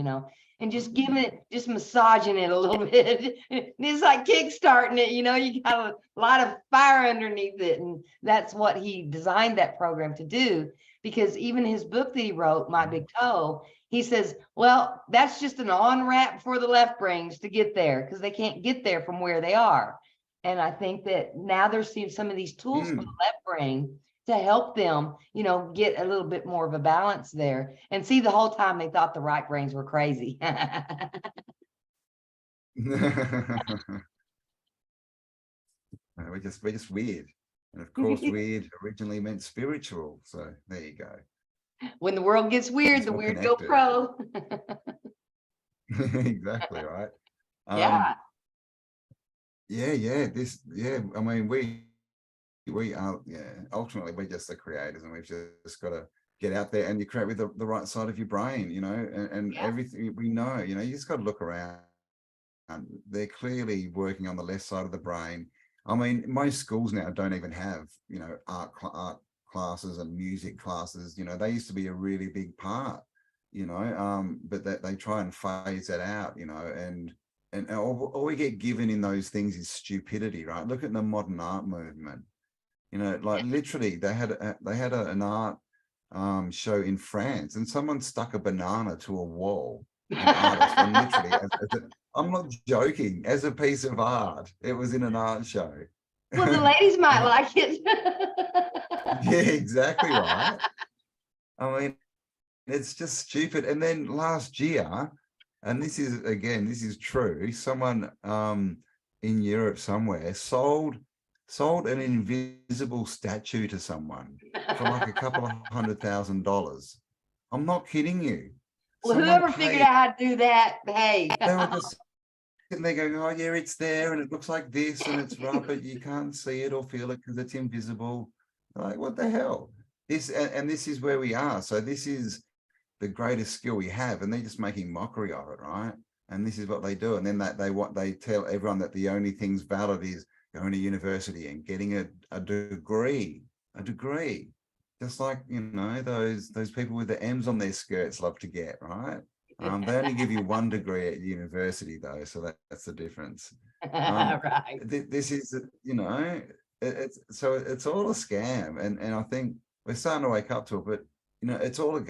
and just giving it, just massaging it a little bit. It's like kickstarting it, you got a lot of fire underneath it. And that's what he designed that program to do. Because even his book that he wrote, My Big Toe, he says, well, that's just an on-ramp for the left brains to get there, because they can't get there from where they are. And I think that now they're seeing some of these tools for the left brain to help them, get a little bit more of a balance there. And see, the whole time they thought the right brains were crazy. We're just weird. And of course, weird originally meant spiritual. So there you go. When the world gets weird, the weird go pro. Exactly right. Yeah. I mean, we are, ultimately we're just the creators, and we've just got to get out there and you create with the right side of your brain, and everything we know, you just got to look around. They're clearly working on the left side of the brain. I mean, most schools now don't even have, art classes and music classes. They used to be a really big part, but that they try and phase that out, and all we get given in those things is stupidity, right? Look at the modern art movement. Like literally, they had an art show in France, and someone stuck a banana to a wall. An artist, and literally, I'm not joking, as a piece of art. It was in an art show. Well, the ladies might like it. Yeah, exactly right. I mean, it's just stupid. And then last year, and this is, again, this is true, someone in Europe somewhere sold an invisible statue to someone for like a couple of $100,000. I'm not kidding you. Well, Someone whoever figured out paid. how to do that, hey. They were just sitting there going, oh yeah, it's there and it looks like this and it's rubber. You can't see it or feel it because it's invisible. Like, what the hell? And this is where we are. So this is the greatest skill we have, and they're just making mockery of it, right? And this is what they do. And then they tell everyone that the only thing's valid is going to university and getting a degree. Just like, you know, those people with the M's on their skirts love to get, right? They only give you one degree at university though, so that's the difference. Right. This is, you know, it's all a scam, and I think we're starting to wake up to it, but you know, it's all a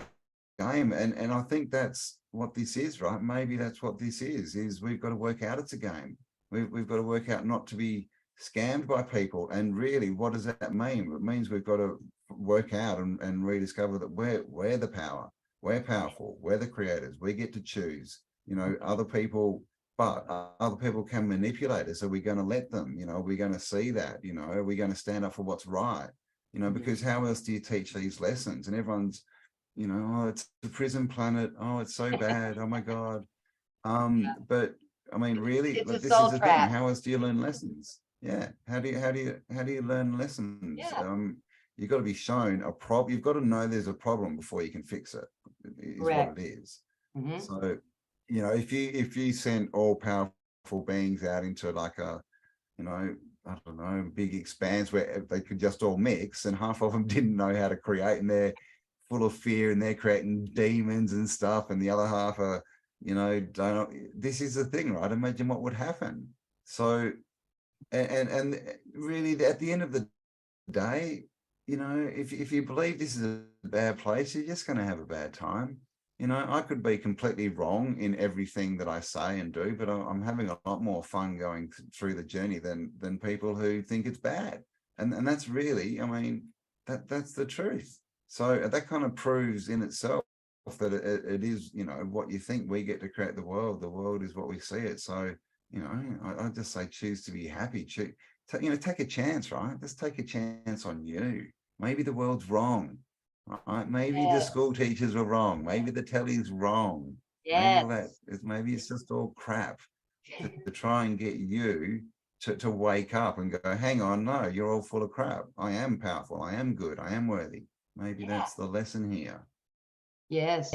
game, and I think that's what this is, right? Maybe that's what this is we've got to work out it's a game. We've got to work out not to be scammed by people. And really, what does that mean? It means we've got to work out and rediscover that we're the power, we're powerful, we're the creators, we get to choose, you know. Other people can manipulate us. Are we going to let them? You know, are we going to see that? You know, are we going to stand up for what's right? You know, because how else do you teach these lessons? And everyone's, you know, oh, it's the prison planet. Oh, it's so bad. Oh my God. But I mean, really, It's a this soul is the thing. trap. How else do you learn lessons? Yeah. How do you learn lessons? Yeah. You've got to be shown a problem. You've got to know there's a problem before you can fix it, is Correct. what it is. Mhm. So, you know, if you sent all powerful beings out into like a, you know, I don't know, big expanse where they could just all mix, and half of them didn't know how to create, and they're full of fear and they're creating demons and stuff, and the other half are, you know, don't. This is the thing, right? Imagine what would happen. So, and really, at the end of the day, you know, if you believe this is a bad place, you're just going to have a bad time. You know, I could be completely wrong in everything that I say and do, but I'm having a lot more fun going through the journey than people who think it's bad. And that's really, I mean, that's the truth. So that kind of proves in itself that it is, you know, what you think. We get to create the world. The world is what we see it. So, you know, I just say choose to be happy. You know, take a chance, right? Just take a chance on you. Maybe the world's wrong, right? Maybe the school teachers were wrong. Maybe the telly's wrong. Yes. Maybe it's just all crap to try and get you to wake up and go, hang on, no, you're all full of crap. I am powerful. I am good. I am worthy. Maybe that's the lesson here. Yes.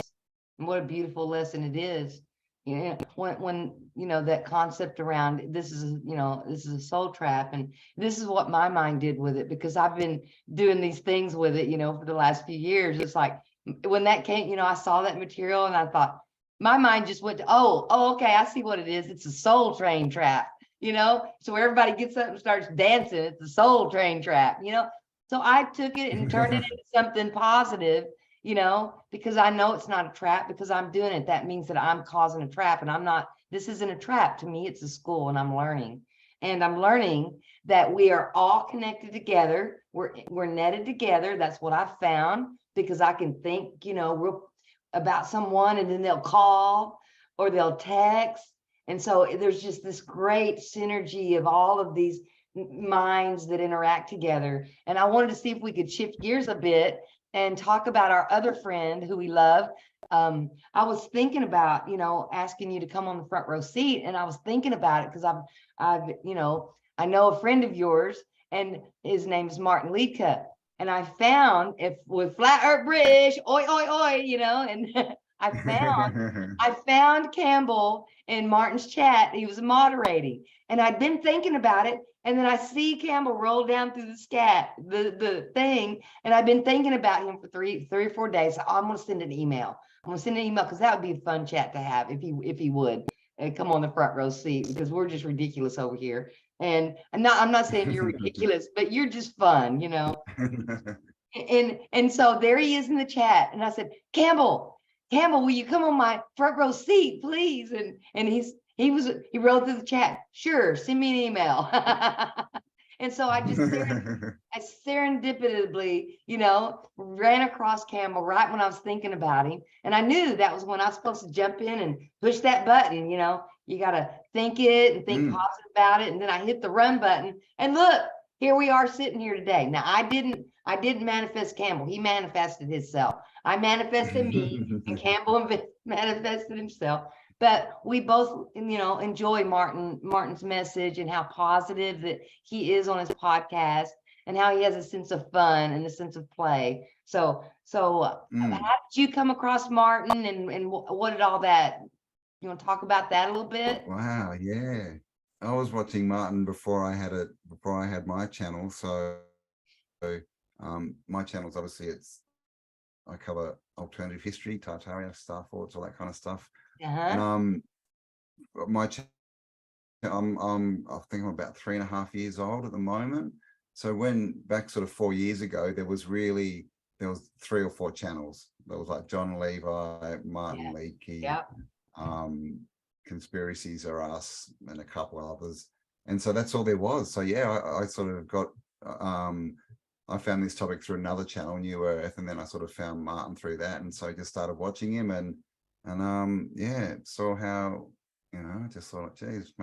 And what a beautiful lesson it is. You know, when you know that concept around this is, you know, this is a soul trap, and this is what my mind did with it, because I've been doing these things with it, you know, for the last few years. It's like when that came, you know, I saw that material and I thought, my mind just went to, oh, okay, I see what it is. It's a soul train trap, you know. So where everybody gets up and starts dancing, it's a soul train trap, you know. So I took it and turned it into something positive, you know, because I know it's not a trap because I'm doing it. That means that I'm causing a trap, and I'm not, this isn't a trap to me. It's a school, and I'm learning. And I'm learning that we are all connected together. We're netted together. That's what I found, because I can think, you know, about someone, and then they'll call or they'll text. And so there's just this great synergy of all of these minds that interact together. And I wanted to see if we could shift gears a bit and talk about our other friend who we love. I was thinking about, you know, asking you to come on the front row seat, and I was thinking about it because I've, you know, I know a friend of yours, and his name is Martin Leadcup. And I found, if with Flat Earth British, oi, oi, oi, you know, and I found Cambell in Martin's chat. He was moderating, and I'd been thinking about it. And then I see Cambell roll down through the thing, and I've been thinking about him for three or 4 days. So I'm going to send an email. I'm going to send an email because that would be a fun chat to have if he would come on the front row seat, because we're just ridiculous over here. And I'm not saying you're ridiculous, but you're just fun, you know. And so there he is in the chat, and I said, Cambell, will you come on my front row seat, please? And he wrote through the chat, sure, send me an email. And so I just I serendipitously, you know, ran across Cambell right when I was thinking about him. And I knew that was when I was supposed to jump in and push that button. You know, you got to think it and think positive about it. And then I hit the run button and look, here we are sitting here today. Now I didn't manifest Cambell. He manifested himself. I manifested me and Cambell manifested himself. But we both, you know, enjoy Martin's message and how positive that he is on his podcast and how he has a sense of fun and a sense of play. So how did you come across Martin and what did all that, you want to talk about that a little bit? Wow, yeah. I was watching Martin before I had my channel. So my channel's obviously I cover alternative history, Tartaria, star forts, all that kind of stuff. And my I think I'm about 3.5 years old at the moment. So when back sort of 4 years ago, there was 3 or 4 channels. There was like John Levi, Martin Leakey, Conspiracies Are Us, and a couple others. And so that's all there was. So yeah, I sort of got I found this topic through another channel, New Earth, and then I sort of found Martin through that, and so I just started watching him, and yeah, saw how, you know, I just thought, geez,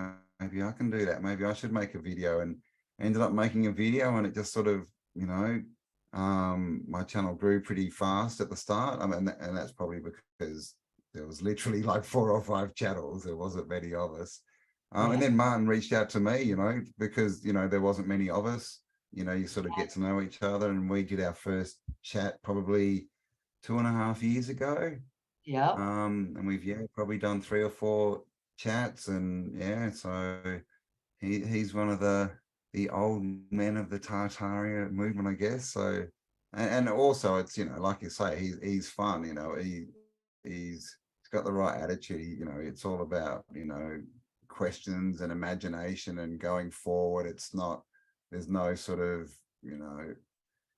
maybe I can do that. Maybe I should make a video, and ended up making a video, and it just sort of, you know, my channel grew pretty fast at the start. I mean, and that's probably because there was literally like 4 or 5 channels. There wasn't many of us. And then Martin reached out to me, you know, because, you know, there wasn't many of us. You know, you sort of get to know each other, and we did our first chat probably 2.5 years ago. And we've probably done 3 or 4 chats, and so he's one of the old men of the Tartaria movement, I guess. So and also it's, you know, like you say, he's fun, you know, he's got the right attitude. You know, it's all about, you know, questions and imagination and going forward. It's not, there's no sort of, you know,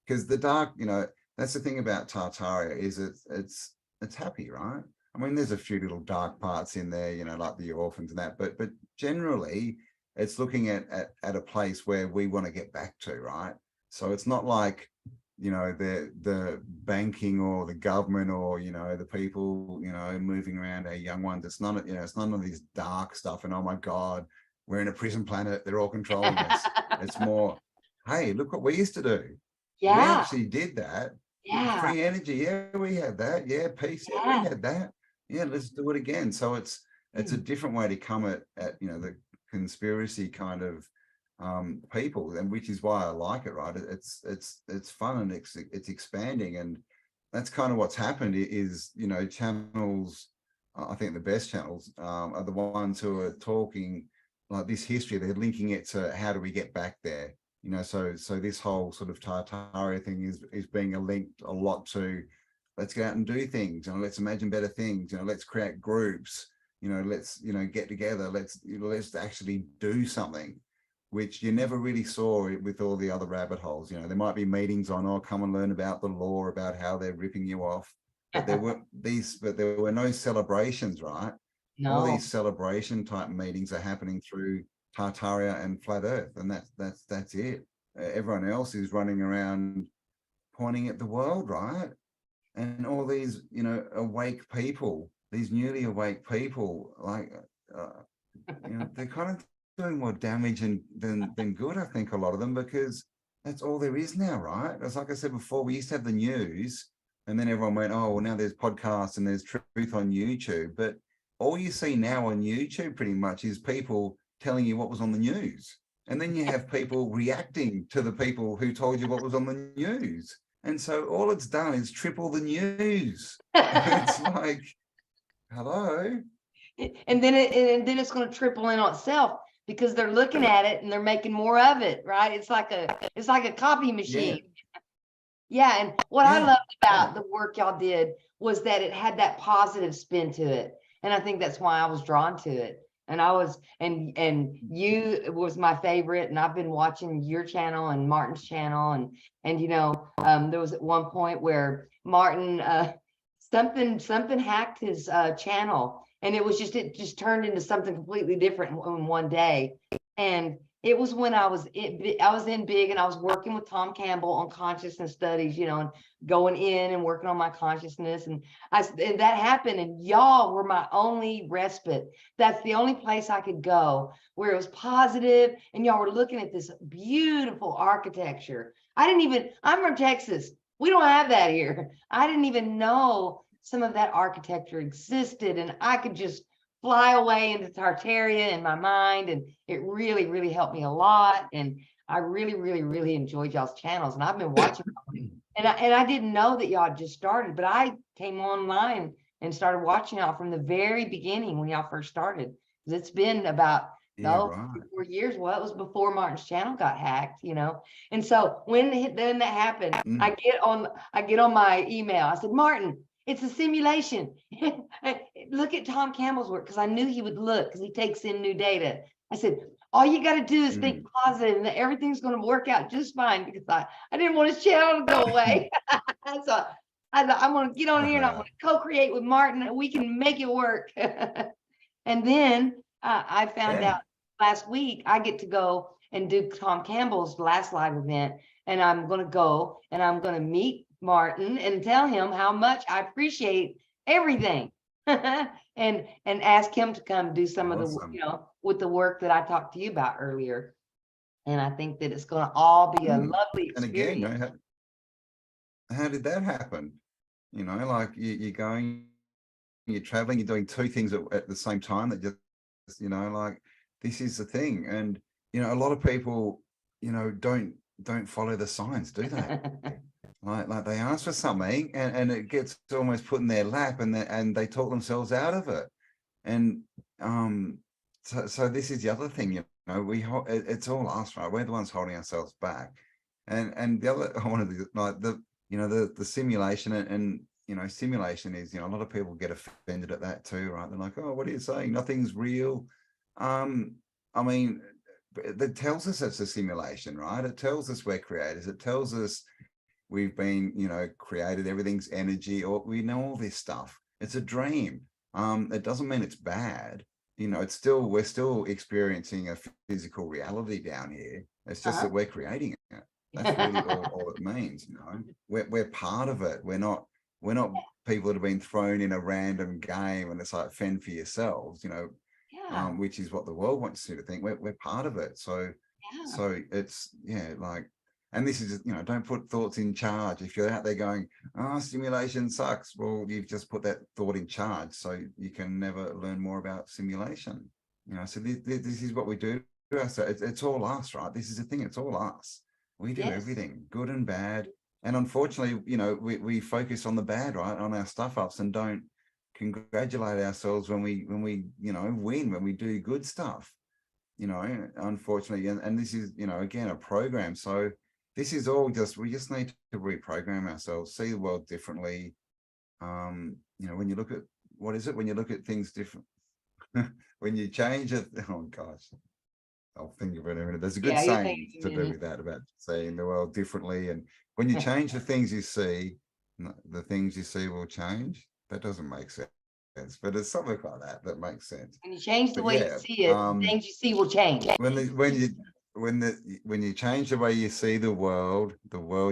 because the dark, you know, that's the thing about Tartaria, is it's happy, right? I mean, there's a few little dark parts in there, you know, like the orphans and that, but generally it's looking at a place where we want to get back to, right? So it's not like, you know, the banking or the government or, you know, the people, you know, moving around our young ones. It's none of, you know, it's none of this dark stuff and, oh my God, we're in a prison planet, they're all controlling us. It's more, hey, look what we used to do. We actually did that. Free energy, yeah, we had that. Yeah, peace, yeah, we had that. Yeah, let's do it again. So it's a different way to come at you know, the conspiracy kind of people, and which is why I like it, right? It's fun, and it's expanding, and that's kind of what's happened. Is, you know, channels, I think the best channels are the ones who are talking like this history. They're linking it to how do we get back there, you know. So this whole sort of Tartaria thing is being linked a lot to, let's go out and do things, you know, let's imagine better things, you know, let's create groups, you know, let's, you know, get together, let's actually do something, which you never really saw with all the other rabbit holes. You know, there might be meetings on, oh, come and learn about the law, about how they're ripping you off, but there were no celebrations, right? All these celebration type meetings are happening through Tartaria and Flat Earth, and that's it. Everyone else is running around pointing at the world, right? And all these, you know, awake people, these newly awake people, like, you know, they're kind of doing more damage than good, I think, a lot of them, because that's all there is now, right? It's like I said before, we used to have the news, and then everyone went, oh, well, now there's podcasts and there's truth on YouTube. But all you see now on YouTube pretty much is people telling you what was on the news. And then you have people reacting to the people who told you what was on the news. And so all it's done is triple the news. It's like, hello. And then it's going to triple in on itself, because they're looking at it and they're making more of it, right? It's like a copy machine. And what I loved about the work y'all did was that it had that positive spin to it. And I think that's why I was drawn to it. And and you was my favorite, and I've been watching your channel and Martin's channel, and you know, there was at one point where Martin something hacked his channel, and it just turned into something completely different in one day. And It was when I was in big, and I was working with Tom Cambell on consciousness studies, you know, and going in and working on my consciousness. And and that happened, and y'all were my only respite. That's the only place I could go where it was positive, and y'all were looking at this beautiful architecture. I'm from Texas. We don't have that here. I didn't even know some of that architecture existed, and I could just fly away into Tartaria in my mind, and it really, really helped me a lot. And I really, really, really enjoyed y'all's channels, and I've been watching them. And I didn't know that y'all just started, but I came online and started watching y'all from the very beginning when y'all first started. Because it's been about Right. 4 years. Well, it was before Martin's channel got hacked, you know. And so when then that happened, I get on my email. I said, Martin, it's a simulation. Look at Tom Campbell's work, because I knew he would look, because he takes in new data. I said, all you got to do is think positive, and that everything's going to work out just fine, because I didn't want his channel to go away. So I thought, I'm going to get on here and I'm going to co-create with Martin, and we can make it work. And then I found out last week I get to go and do Tom Campbell's last live event, and I'm going to go and I'm going to meet Martin and tell him how much I appreciate everything, and ask him to come do some of the, you know, with the work that I talked to you about earlier. And I think that it's going to all be a lovely experience. And again, you know, how did that happen? You know, like you're going, you're traveling, you're doing two things at the same time that just, you know, like this is the thing. And, you know, a lot of people, you know, don't follow the signs, do they? Like they ask for something and it gets almost put in their lap, and they talk themselves out of it. And so this is the other thing, you know, it's all us, right? We're the ones holding ourselves back. And the other, I wanted to, like, you know, the simulation, and you know, simulation is, you know, a lot of people get offended at that too, right? They're like, oh, what are you saying? Nothing's real. I mean, that tells us it's a simulation, right? It tells us we're creators. It tells us we've been, you know, created, everything's energy, or we know all this stuff. It's a dream. It doesn't mean it's bad. You know, it's still, we're still experiencing a physical reality down here. It's just that we're creating it. That's really all it means, you know. We're part of it. We're not people that have been thrown in a random game and it's like fend for yourselves, you know, which is what the world wants you to think. We're part of it. So it's, yeah, like, and this is, you know, don't put thoughts in charge. If you're out there going, oh, simulation sucks, well, you've just put that thought in charge, so you can never learn more about simulation. You know, so this is what we do. So it's all us, right? This is the thing. It's all us. We do everything, good and bad. And unfortunately, you know, we focus on the bad, right, on our stuff ups, and don't congratulate ourselves when we you know, win, when we do good stuff, you know, unfortunately. And this is, you know, again, a program. So this is all just, we just need to reprogram ourselves, see the world differently. You know, when you look at, what is it, when you look at things different, when you change it, oh gosh, I'll think of it in a minute. There's a good saying to do with that, about seeing the world differently. And when you change the things you see, the things you see will change. That doesn't make sense, but it's something like that makes sense. When you change the way you see it, the things you see will change. When you change the way you see the world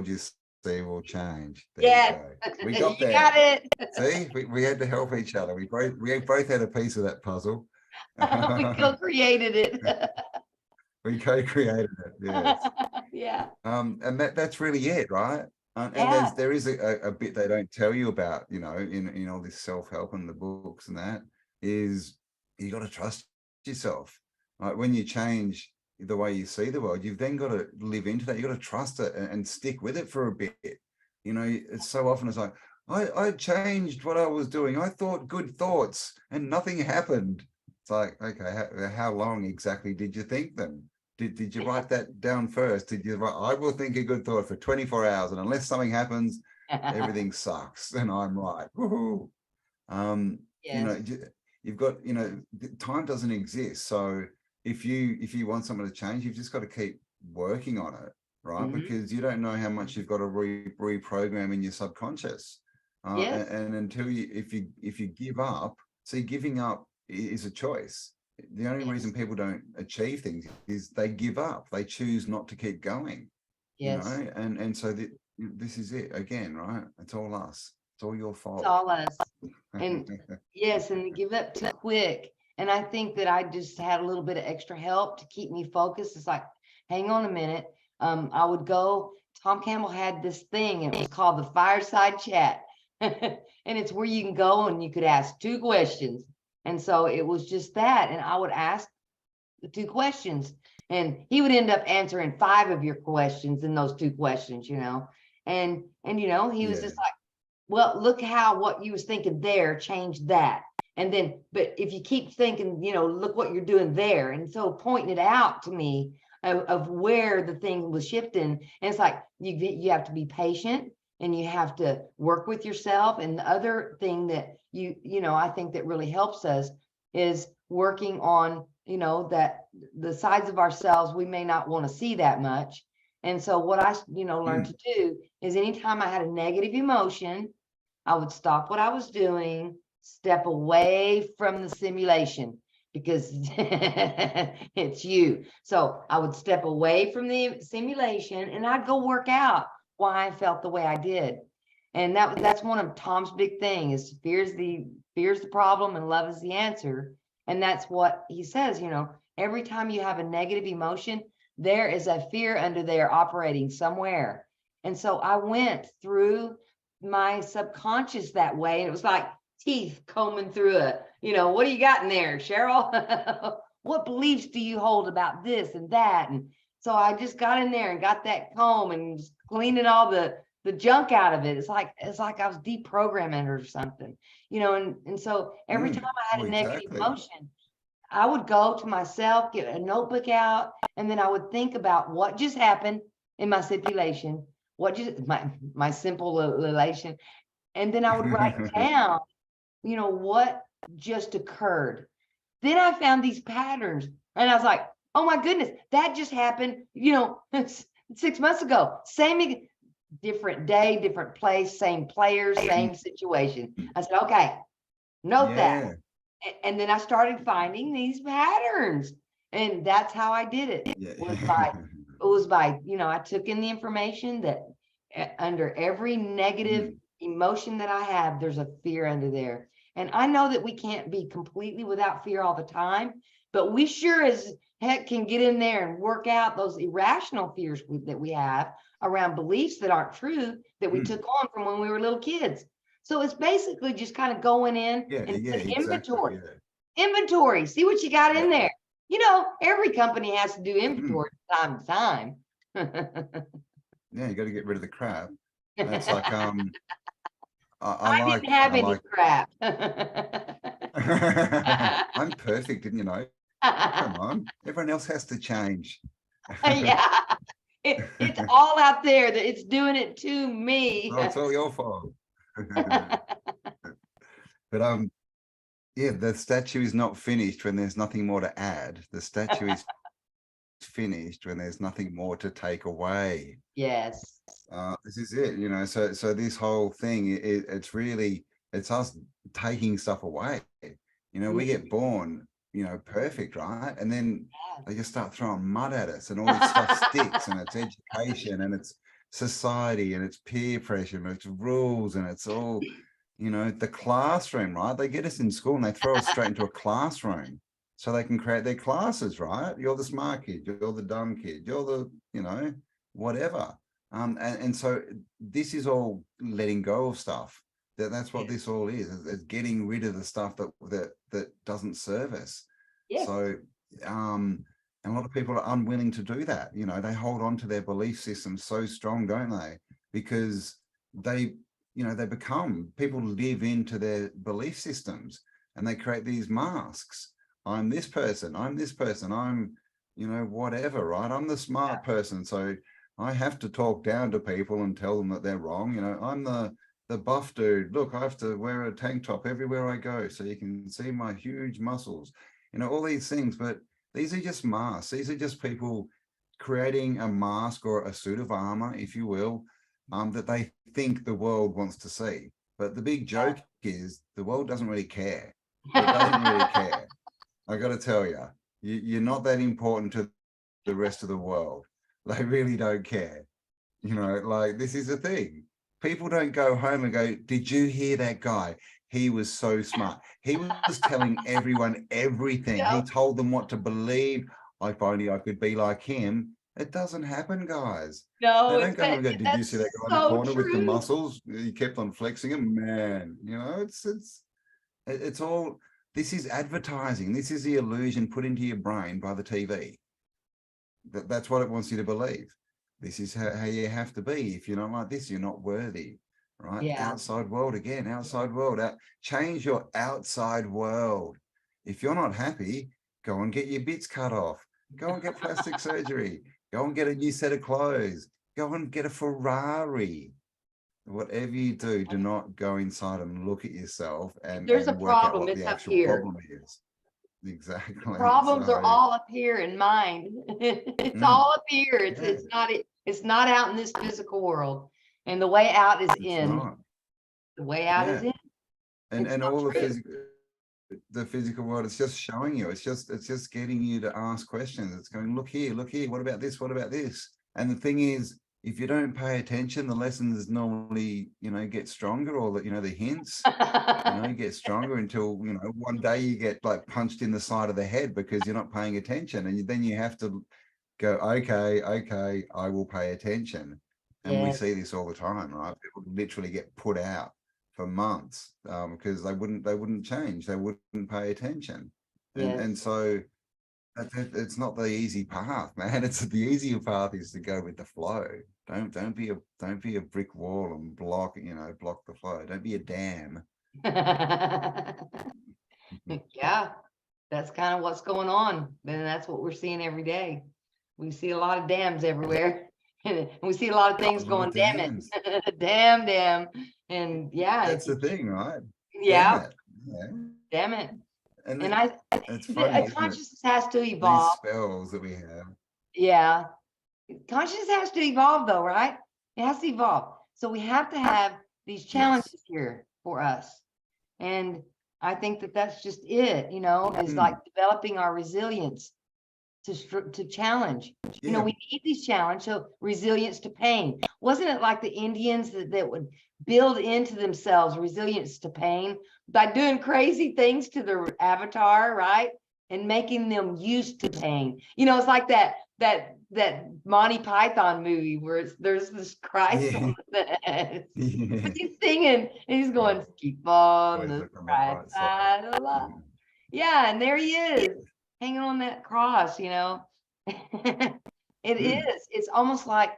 you see will change. There we got there. Got it. See, we had to help each other. We both had a piece of that puzzle. We co-created it. We co-created it. Yes. Yeah. And that's really it, right? And there is a bit they don't tell you about, you know, in all this self-help and the books, and that is, you got to trust yourself. Like when you change the way you see the world, you've then got to live into that. You got to trust it and stick with it for a bit. You know, it's so often it's like, I changed what I was doing. I thought good thoughts and nothing happened. It's like, okay, how long exactly did you think them? Did you write that down first? Did you write, I will think a good thought for 24 hours, and unless something happens, everything sucks and I'm right. Woohoo. You know, you've got, you know, time doesn't exist. So if you want something to change, you've just got to keep working on it, right? Because you don't know how much you've got to reprogram in your subconscious. And until if you give up, see, giving up is a choice. the only reason people don't achieve things is they give up. They choose not to keep going, you Yes. know, and so this is it again, right? It's all us. It's all your It's fault. all us. And yes, and they give up too quick. And I think that I just had a little bit of extra help to keep me focused. It's like, hang on a minute. I would go, Tom Campbell had this thing, it was called the fireside chat. And it's where you can go and you could ask 2 questions. And so it was just that. And I would ask the 2 questions, and he would end up answering 5 of your questions in those 2 questions, you know. And you know, he was just like, well, look how what you was thinking there changed that. And then, but if you keep thinking, you know, look what you're doing there. And so pointing it out to me of where the thing was shifting. And it's like, you have to be patient and you have to work with yourself. And the other thing that you know, I think that really helps us is working on, you know, that the sides of ourselves we may not want to see that much. And so what I, you know, learned to do is anytime I had a negative emotion, I would stop what I was doing, step away from the simulation, because it's you. So I would step away from the simulation and I'd go work out why I felt the way I did. And that's one of Tom's big thing is fear's the problem and love is the answer. And that's what he says, you know, every time you have a negative emotion, there is a fear under there operating somewhere. And so I went through my subconscious that way. And it was like teeth combing through it. You know, what do you got in there, Cheryl? What beliefs do you hold about this and that? And so I just got in there and got that comb and just cleaning all the junk out of it. It's like I was deprogramming or something, you know. And so every time I had a negative emotion, I would go to myself, get a notebook out, and then I would think about what just happened in my stipulation, what just my simple relation, and then I would write down, you know, what just occurred. Then I found these patterns, and I was like, oh my goodness, that just happened, you know, 6 months ago. Same, different day, different place, same players, same situation. I said, okay, note that. And then I started finding these patterns, and that's how I did it. It was by, you know, I took in the information that under every negative emotion that I have, there's a fear under there. And I know that we can't be completely without fear all the time, but we sure as heck can get in there and work out those irrational fears that we have around beliefs that aren't true, that we took on from when we were little kids. So it's basically just kind of going in and inventory. Inventory, see what you got in there. You know, every company has to do inventory from time to time. Yeah, you got to get rid of the crap. It's like I didn't have any crap. I'm perfect, didn't you know? Come on, everyone else has to change. Yeah, it's all out there that it's doing it to me. Oh, it's all your fault. But yeah, the statue is not finished when there's nothing more to add. The statue is finished when there's nothing more to take away. Yes. This is it, you know. So this whole thing, it's us taking stuff away. You know, we get born, you know, perfect, right? And then they just start throwing mud at us, and all this stuff sticks, and it's education, and it's society, and it's peer pressure, and it's rules, and it's all, you know, the classroom, right? They get us in school and they throw us straight into a classroom so they can create their classes, right? You're the smart kid, you're the dumb kid, you're the, you know, whatever. And so this is all letting go of stuff. That's what this all is. It's getting rid of the stuff that doesn't serve us. Yes. So a lot of people are unwilling to do that. You know, they hold on to their belief system so strong, don't they? Because they, you know, people live into their belief systems, and they create these masks. I'm this person, I'm, you know, whatever, right? I'm the smart person, so I have to talk down to people and tell them that they're wrong. You know, I'm the buff dude. Look, I have to wear a tank top everywhere I go so you can see my huge muscles. You know, all these things, but these are just masks. These are just people creating a mask or a suit of armor, if you will, that they think the world wants to see. But the big joke is the world doesn't really care. It doesn't really care. I got to tell you, you're not that important to the rest of the world. They really don't care. You know, like this is the thing. People don't go home and go, did you hear that guy? He was so smart. He was telling everyone everything. He Yeah. told them what to believe. If only I could be like him. It doesn't happen, guys. No, They don't go home and go, did you see that that's guy in the so corner with the true. muscles? He kept on flexing him, man. You know, it's all, this is advertising. This is the illusion put into your brain by the TV. That's what it wants you to believe. This is how you have to be. If you're not like this, you're not worthy, right? Yeah. Outside world again, outside world. Change your outside world. If you're not happy, go and get your bits cut off. Go and get plastic surgery. Go and get a new set of clothes. Go and get a Ferrari. Whatever you do, do not go inside and look at yourself and There's a work out problem, what it's the up actual here. problem is. Exactly. Problems are So, all up here in mind. It's mm, all up here. yeah, It's not out in this physical world. And the way out is it's in. not. The way out is Yeah. in. And It's and so all true. the physical world, it's just showing you, it's just getting you to ask questions. It's going, look here, what about this, what about this? And the thing is, if you don't pay attention, the lessons normally, you know, get stronger, or that, you know, the hints, you know, get stronger until, you know, one day you get like punched in the side of the head because you're not paying attention. And then you have to go, okay, I will pay attention. And we see Yes, this all the time, right? People literally get put out for months because they wouldn't change, they wouldn't pay attention. And yes. so it's not the easy path, man. It's the easier path is to go with the flow. Don't be a brick wall and block, you know, block the flow. Don't be a dam. Yeah, that's kind of what's going on. And that's what we're seeing every day. We see a lot of dams everywhere. And we see a lot of things A lot of going, damn dams. it, damn. And yeah, if That's you the thing, right? Damn yeah, it. Yeah. damn it. And And it's a funny, isn't it? consciousness has to These evolve. spells that we have. Yeah. Consciousness has to evolve though, right? It has to evolve. So we have to have these Yes. challenges here for us. And I think that that's just it, you know, is like developing our resilience to challenge. You know, Yeah. we need these challenge, so resilience to pain. Wasn't it like the Indians that would build into themselves resilience to pain by doing crazy things to their avatar, right? And making them used to pain. You know, it's like that Monty Python movie where there's this Christ Yeah. on the Yeah. he's singing and he's Right. going, keep on Always the look on the right bright side. side of life. Mm. Yeah, and there he is, hanging on that cross, you know. It Mm. is. It's almost like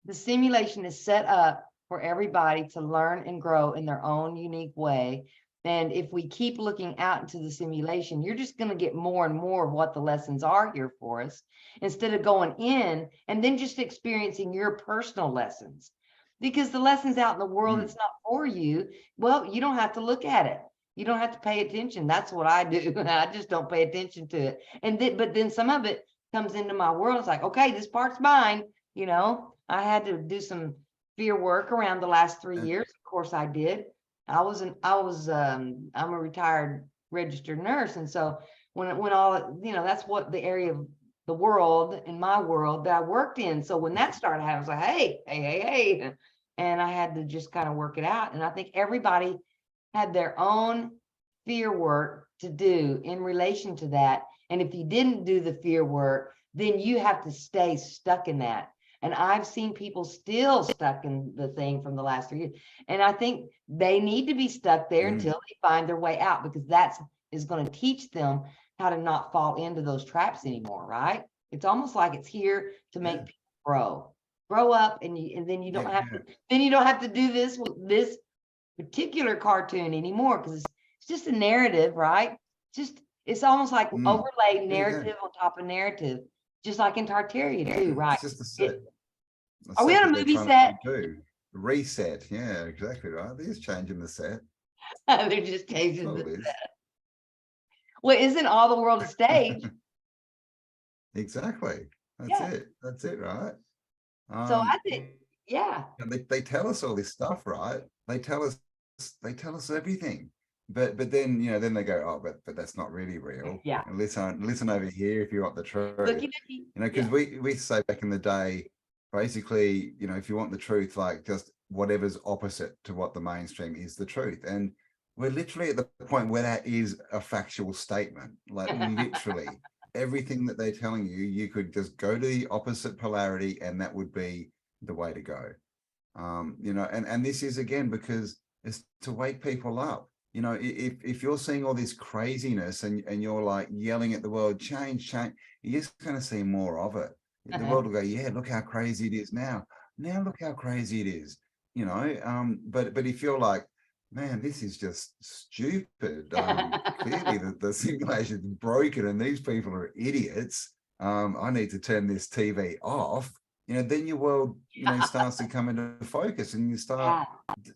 the simulation is set up for everybody to learn and grow in their own unique way. And if we keep looking out into the simulation, you're just going to get more and more of what the lessons are here for us, instead of going in and then just experiencing your personal lessons. Because the lessons out in the world, Mm. it's not for you. Well, you don't have to look at it. You don't have to pay attention. That's what I do. I just don't pay attention to it. And then, but then some of it comes into my world. It's like, okay, this part's mine. You know, I had to do some fear work around the last 3 And years. Of course I did. I'm a retired registered nurse. And so when all, you know, that's what the area of the world in my world that I worked in. So when that started happening, I was like, hey. And I had to just kind of work it out. And I think everybody had their own fear work to do in relation to that. And if you didn't do the fear work, then you have to stay stuck in that. And I've seen people still stuck in the thing from the last 3 years. And I think they need to be stuck there mm. until they find their way out, because that's is going to teach them how to not fall into those traps anymore, right? It's almost like it's here to make Yeah. people grow up, and then you don't Yeah. have to do this particular cartoon anymore, because it's just a narrative, right? It's almost like Mm. overlay There you go. narrative on top of narrative, just like in Tartaria too, right? It's just a Are we set on a that they're movie trying set? to do. Reset. Yeah, exactly right. They're just changing the set. They're just That's changing all the it is. set. Well, isn't all the world a stage? Exactly. That's Yeah. it. That's it, right? So I think, yeah. And they tell us all this stuff, right? They tell us everything. but then, you know, then they go, oh, but that's not really real. Yeah. And listen over here if you want the truth. Looky. You know, because Yeah. we say back in the day, basically, you know, if you want the truth, like just whatever's opposite to what the mainstream is the truth. And we're literally at the point where that is a factual statement, like literally everything that they're telling you, you could just go to the opposite polarity and that would be the way to go. You know, and this is again because it's to wake people up. You know, if you're seeing all this craziness and you're like yelling at the world, change, you're just going to see more of it. The world will go, yeah, look how crazy it is now. Now look how crazy it is. You know, but if you're like, man, this is just stupid. Clearly the simulation is broken and these people are idiots. I need to turn this TV off. You know, then your world, you know, starts to come into focus and you start,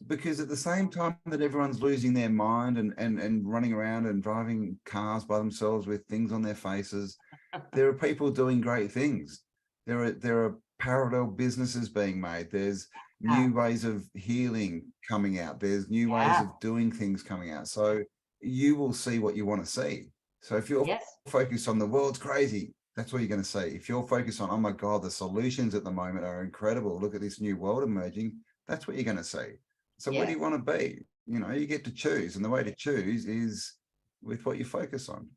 because at the same time that everyone's losing their mind and running around and driving cars by themselves with things on their faces, there are people doing great things. There are parallel businesses being made. There's new ways of healing coming out. There's new ways of doing things coming out. So you will see what you want to see. So if you're focused on the world's crazy, that's what you're going to see. If you're focused on, oh my God, the solutions at the moment are incredible. Look at this new world emerging. That's what you're going to see. So where do you want to be? You know, you get to choose. And the way to choose is with what you focus on.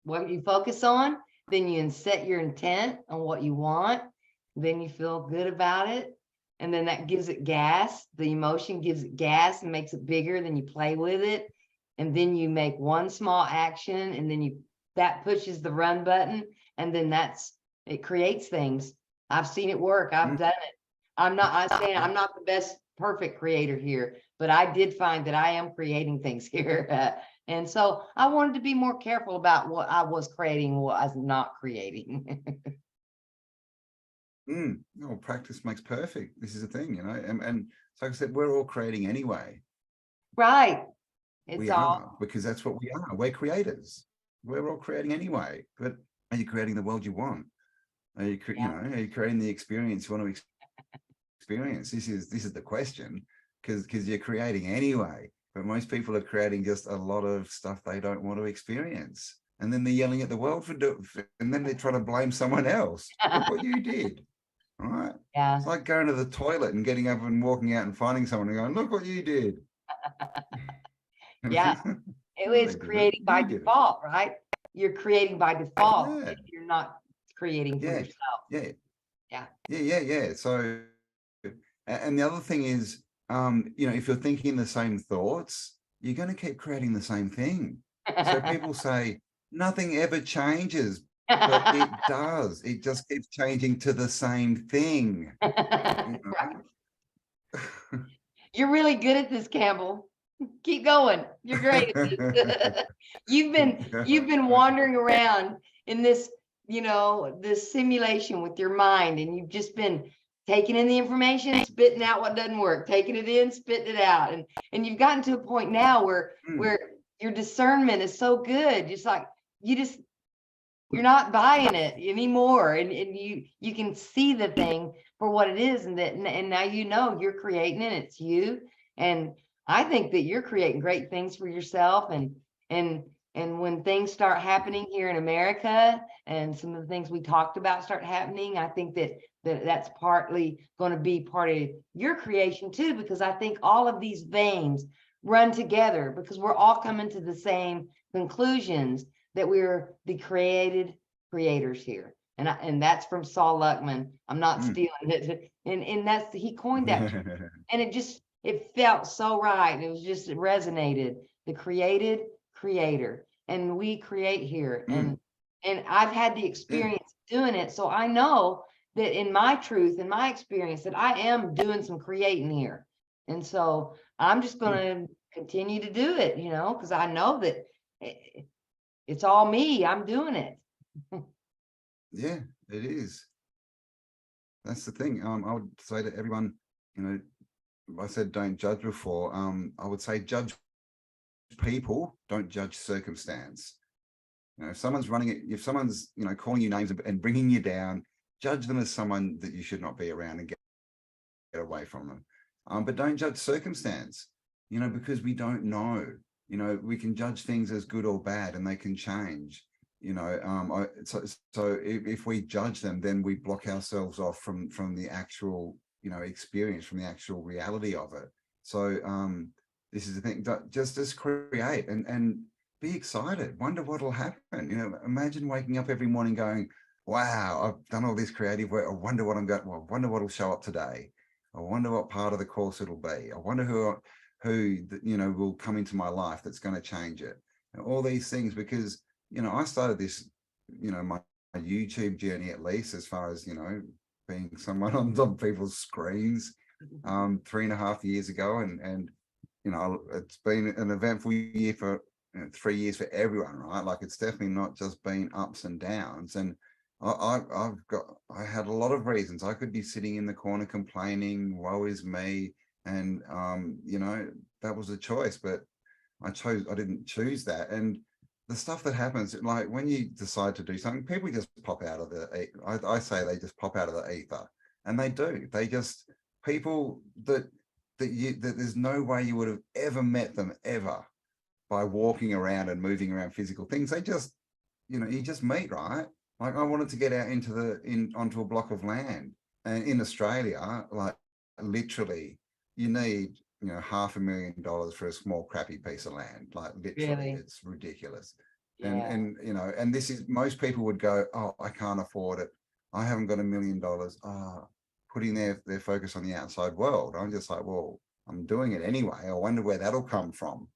What you focus on, then you set your intent on what you want. Then you feel good about it. And then that gives it gas. The emotion gives it gas and makes it bigger. Then you play with it. And then you make one small action and then that pushes the run button, and then it creates things. I've seen it work. I've done it. I'm not the best perfect creator here, but I did find that I am creating things here. And so I wanted to be more careful about what I was creating, what I was not creating. No, practice makes perfect. This is the thing, you know, and so like I said, we're all creating anyway. Right. We are, because that's what we are. We're creators. We're all creating anyway, but are you creating the world you want? Are you, you know, are you creating the experience you want to experience? This is the question, because you're creating anyway, but most people are creating just a lot of stuff they don't want to experience. And then they're yelling at the world and then they try to blame someone else. Look what you did. All right. Yeah. It's like going to the toilet and getting up and walking out and finding someone and going, look what you did. Yeah. It was creating by default, right? You're creating by default. If you're not creating for yourself. Yeah. So, and the other thing is, you know, if you're thinking the same thoughts, you're going to keep creating the same thing. So people say nothing ever changes, but it does. It just keeps changing to the same thing. You know? Right. You're really good at this, Campbell. Keep going. You're great at this. You've been wandering around in this, you know, this simulation with your mind, and you've just been taking in the information, spitting out what doesn't work, taking it in, spitting it out. And you've gotten to a point now where your discernment is so good, just like you're not buying it anymore. And you can see the thing for what it is, and now you know you're creating it, it's you. And I think that you're creating great things for yourself, and when things start happening here in America and some of the things we talked about start happening, I think that's partly going to be part of your creation too, because I think all of these veins run together because we're all coming to the same conclusions, that we're the created creators here. And that's from Saul Luckman. I'm not stealing it. And he coined that term. And it felt so right. It resonated. The created creator, and we create here. And I've had the experience doing it. So I know that in my truth, in my experience, that I am doing some creating here. And so I'm just going to continue to do it, you know, because I know that it's all me. I'm doing it. Yeah, it is. That's the thing. I would say to everyone, you know, I said don't judge before. I would say judge people, don't judge circumstance. You know, if someone's if someone's, you know, calling you names and bringing you down, judge them as someone that you should not be around and get away from them. But don't judge circumstance. you know, because we don't know. You know, we can judge things as good or bad, and they can change. You know, so if we judge them, then we block ourselves off from the actual, you know, experience, from the actual reality of it. So this is the thing, just create and be excited. Wonder what'll happen. You know, imagine waking up every morning going, wow, I've done all this creative work. I wonder what I'm going. Well, I wonder what'll show up today. I wonder what part of the course it'll be. I wonder who you know will come into my life that's going to change it. And all these things, because you know I started this, you know, my YouTube journey, at least as far as, you know, being someone on people's screens 3.5 years ago, and you know, it's been an eventful year for, you know, 3 years for everyone, right? Like, it's definitely not just been ups and downs. And I had a lot of reasons. I could be sitting in the corner complaining, woe is me, and you know, that was a choice, but I didn't choose that. And the stuff that happens, like when you decide to do something, people just pop out of the, I say they just pop out of the ether, and they do. They just, people that there's no way you would have ever met them ever by walking around and moving around physical things. They just, you know, you just meet, right? Like, I wanted to get out onto a block of land, and in Australia, like, literally you need, you know, $500,000 for a small crappy piece of land. Like, literally, Really? it's ridiculous. Yeah. And you know, and this is, most people would go, oh, I can't afford it, I haven't got $1 million. Putting their focus on the outside world. I'm just like, well, I'm doing it anyway. I wonder where that'll come from.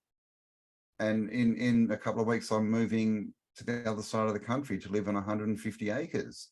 And in a couple of weeks, I'm moving to the other side of the country to live on 150 acres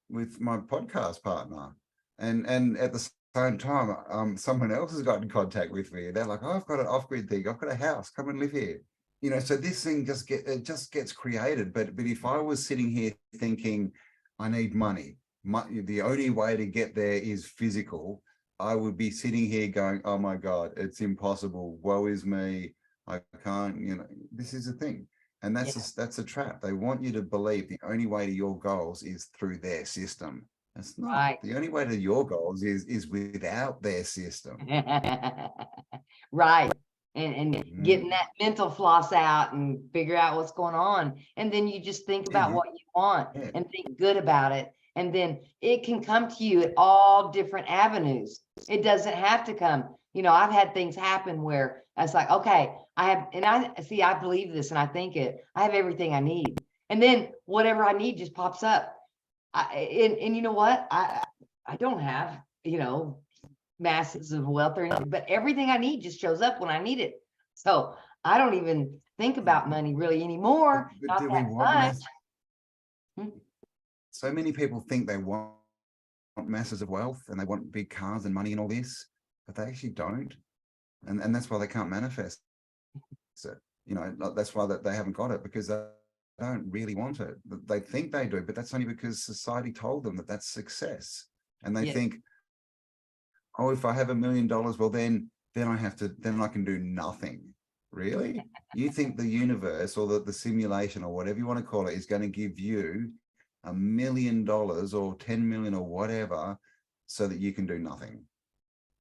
with my podcast partner. And at the same time, someone else has got in contact with me. They're like, oh, I've got an off-grid thing. I've got a house. Come and live here. You know, so this thing just gets created. But if I was sitting here thinking, I need money, the only way to get there is physical, I would be sitting here going, oh my God, it's impossible. Woe is me. I can't, you know, this is the thing. And that's a trap. They want you to believe the only way to your goals is through their system. It's not. Right. The only way to your goals is without their system. Right. And getting that mental floss out and figure out what's going on. And then you just think about what you want and think good about it. And then it can come to you at all different avenues. It doesn't have to come. You know, I've had things happen where it's like, okay, I believe this and I think it, I have everything I need. And then whatever I need just pops up. And you know what? I don't have, you know, masses of wealth or anything, but everything I need just shows up when I need it. So I don't even think about money really anymore. But do we want so many people think they want masses of wealth and they want big cars and money and all this, but they actually don't. And that's why they can't manifest it. You know, that's why they haven't got it, because they don't really want it. They think they do, but that's only because society told them that that's success. And they think, oh, if I have $1 million, well, then I can do nothing. Really? You think the universe or the simulation or whatever you want to call it is going to give you $1 million or 10 million or whatever so that you can do nothing?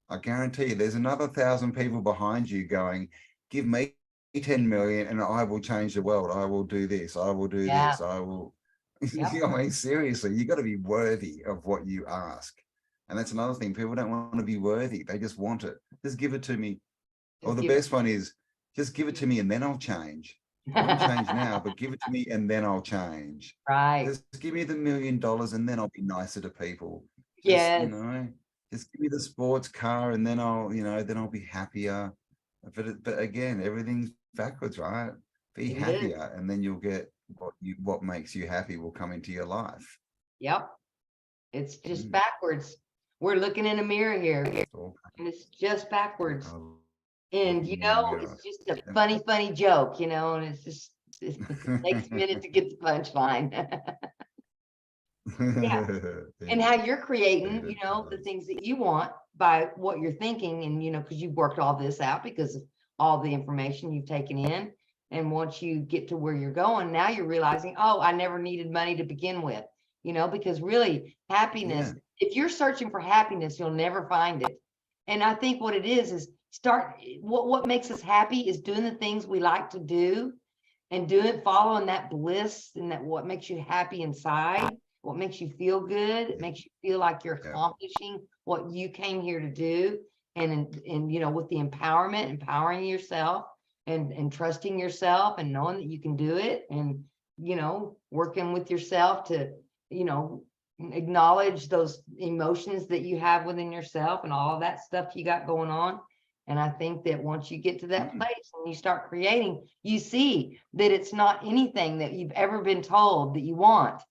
I guarantee you there's another 1,000 people behind you going, give me 10 million and I will change the world. I will do this. I will do this. I will. I mean, seriously, you got to be worthy of what you ask. And that's another thing. People don't want to be worthy. They just want it. Just give it to me. Or the best one is, just give it to me and then I'll change. I won't change now, but give it to me and then I'll change. Right. Just give me the $1 million and then I'll be nicer to people. Yes. You know, just give me the sports car and then I'll, you know, then I'll be happier. But again, everything's backwards, right? Be happier and then you'll get what makes you happy will come into your life. Yep. It's just backwards. We're looking in a mirror here and it's just backwards. And you know, it's just a funny joke, you know, and it takes a minute to get the punchline. And how you're creating, you know, the things that you want by what you're thinking, and you know, because you've worked all this out because of all the information you've taken in. And once you get to where you're going, now you're realizing, oh, I never needed money to begin with, you know, because really happiness, if you're searching for happiness, you'll never find it. And I think what it is what makes us happy is doing the things we like to do, and following that bliss, and that what makes you happy inside, what makes you feel good. It makes you feel like you're accomplishing what you came here to do. And you know, with the empowering yourself, and trusting yourself, and knowing that you can do it, and you know, working with yourself to, you know, acknowledge those emotions that you have within yourself and all of that stuff you got going on. And I think that once you get to that place and you start creating, you see that it's not anything that you've ever been told that you want.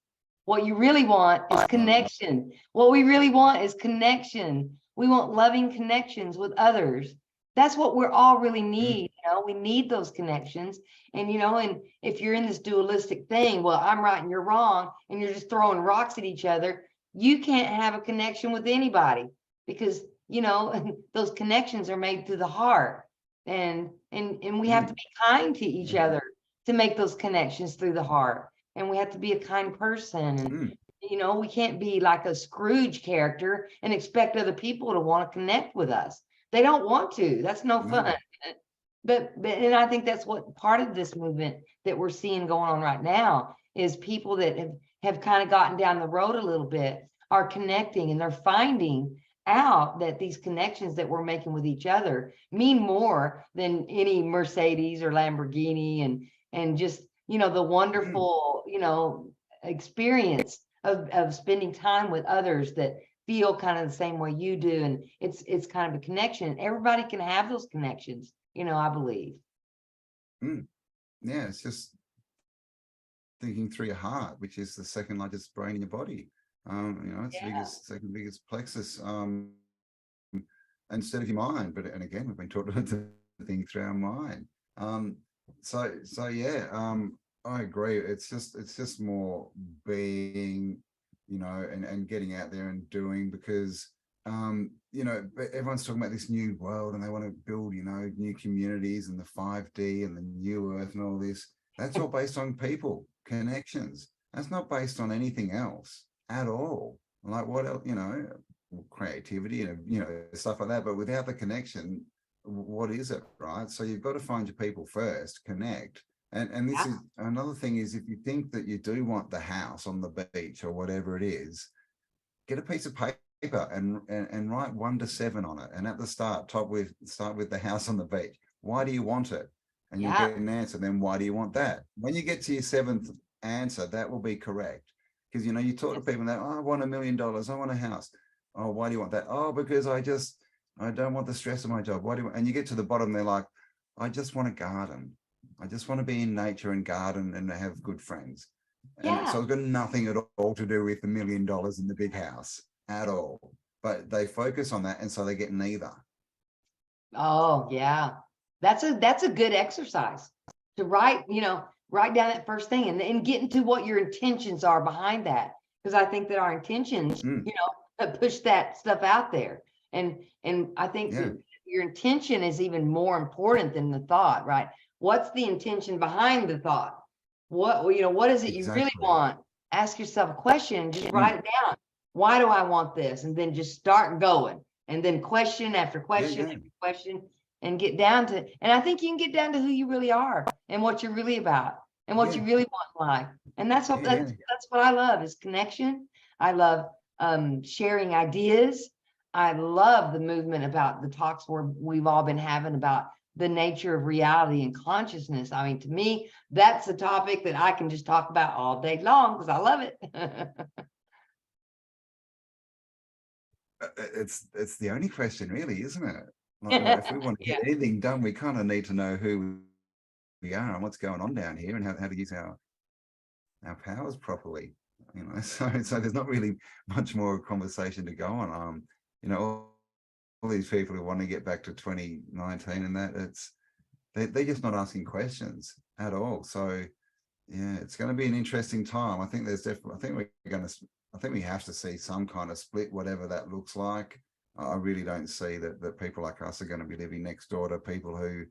What you really want is connection. What we really want is connection. We want loving connections with others. That's what we're all really need. You know, we need those connections. And, you know, and if you're in this dualistic thing, well, I'm right and you're wrong, and you're just throwing rocks at each other, you can't have a connection with anybody, because, you know, those connections are made through the heart. And we have to be kind to each other to make those connections through the heart. And we have to be a kind person. And, you know, we can't be like a Scrooge character and expect other people to want to connect with us. They don't want to. That's no fun. But and I think that's what part of this movement that we're seeing going on right now is people that have kind of gotten down the road a little bit are connecting, and they're finding out that these connections that we're making with each other mean more than any Mercedes or Lamborghini, and just, you know, the wonderful, you know, experience of spending time with others that feel kind of the same way you do. And it's kind of a connection. Everybody can have those connections, you know, I believe. Yeah, it's just thinking through your heart, which is the second largest brain in your body. You know, it's second biggest plexus, instead of your mind. But and again, we've been taught to think through our mind. So yeah, I agree. It's just more being, you know, and getting out there and doing, because you know, everyone's talking about this new world and they want to build, you know, new communities and the 5D and the new earth and all this. That's all based on people, connections. That's not based on anything else at all. Like what else, you know, creativity and, you know, stuff like that. But without the connection, what is it, right? So you've got to find your people first, connect. And this is another thing, is if you think that you do want the house on the beach or whatever it is, get a piece of paper and write 1 to 7 on it. And at the start, start with the house on the beach. Why do you want it? And you get an answer. Then why do you want that? When you get to your 7th answer, that will be correct. Because, you know, you talk to people that, oh, I want $1 million. I want a house. Oh, why do you want that? Oh, because I don't want the stress of my job. Why do you want? And you get to the bottom, they're like, I just want a garden. I just want to be in nature and garden and have good friends. And so it's got nothing at all to do with the $1 million in the big house at all. But they focus on that, and so they get neither. Oh yeah, that's a good exercise to write. You know, write down that first thing, and get into what your intentions are behind that. Because I think that our intentions, you know, push that stuff out there. And I think that your intention is even more important than the thought, right? What's the intention behind the thought? What, you know, what is it you really want? Ask yourself a question, just write it down. Why do I want this? And then just start going, and then question after question after question, and get down to, and I think you can get down to who you really are and what you're really about and what you really want in life. And that's what that's what I love, is connection. I love sharing ideas. I love the movement about the talks where we've all been having about the nature of reality and consciousness. I mean, to me, that's a topic that I can just talk about all day long because I love it. It's the only question, really, isn't it? Like, if we want to get anything done, we kind of need to know who we are and what's going on down here, and how to use our powers properly. You know, so there's not really much more conversation to go on. You know, all these people who want to get back to 2019 and that, they're just not asking questions at all. So yeah, it's going to be an interesting time. I think there's definitely, I think we have to see some kind of split, whatever that looks like. I really don't see that people like us are going to be living next door to people who,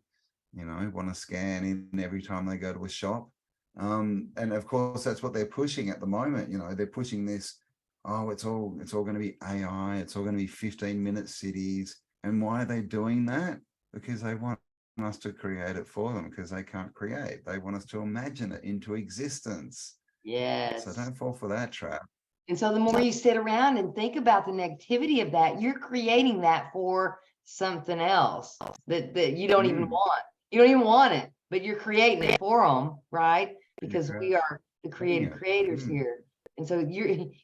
you know, want to scan in every time they go to a shop. And of course, that's what they're pushing at the moment. You know, they're pushing this, oh, it's all going to be AI. It's all going to be 15-minute cities. And why are they doing that? because they want us to create it for them, because they can't create. They want us to imagine it into existence. Yes. So don't fall for that trap. And so the more you sit around and think about the negativity of that, you're creating that for something else that you don't even want. You don't even want it, but you're creating it for them, right? Because we are the creative creators here. And so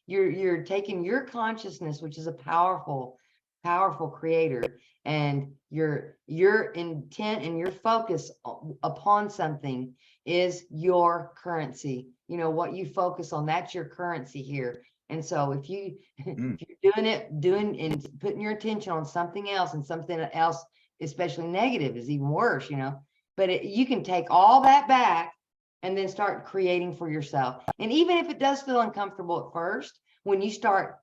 you're taking your consciousness, which is a powerful creator, and your intent and your focus upon something is your currency. You know, what you focus on, that's your currency here. And so if you're doing and putting your attention on something else, and something else, especially negative, is even worse, you know, but you can take all that back and then start creating for yourself. And even if it does feel uncomfortable at first, when you start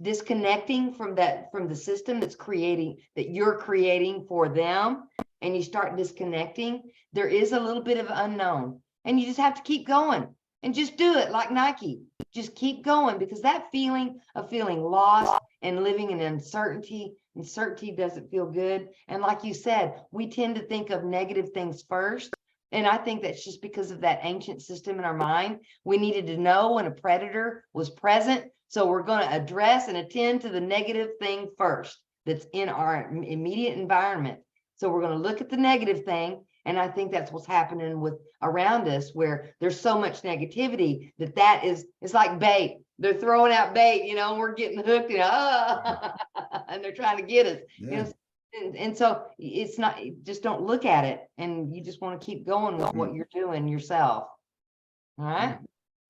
disconnecting from the system that you're creating for them, and you start disconnecting, there is a little bit of unknown, and you just have to keep going and just do it like Nike. Just keep going, because that feeling of feeling lost and living in uncertainty doesn't feel good. And like you said, we tend to think of negative things first. And I think that's just because of that ancient system in our mind. We needed to know when a predator was present. So we're going to address and attend to the negative thing first that's in our immediate environment. So we're going to look at the negative thing. And I think that's what's happening with around us, where there's so much negativity it's like bait. They're throwing out bait, you know, and we're getting hooked, and they're trying to get us. You know, and so it's not, just don't look at it, and you just want to keep going with what you're doing yourself. All right.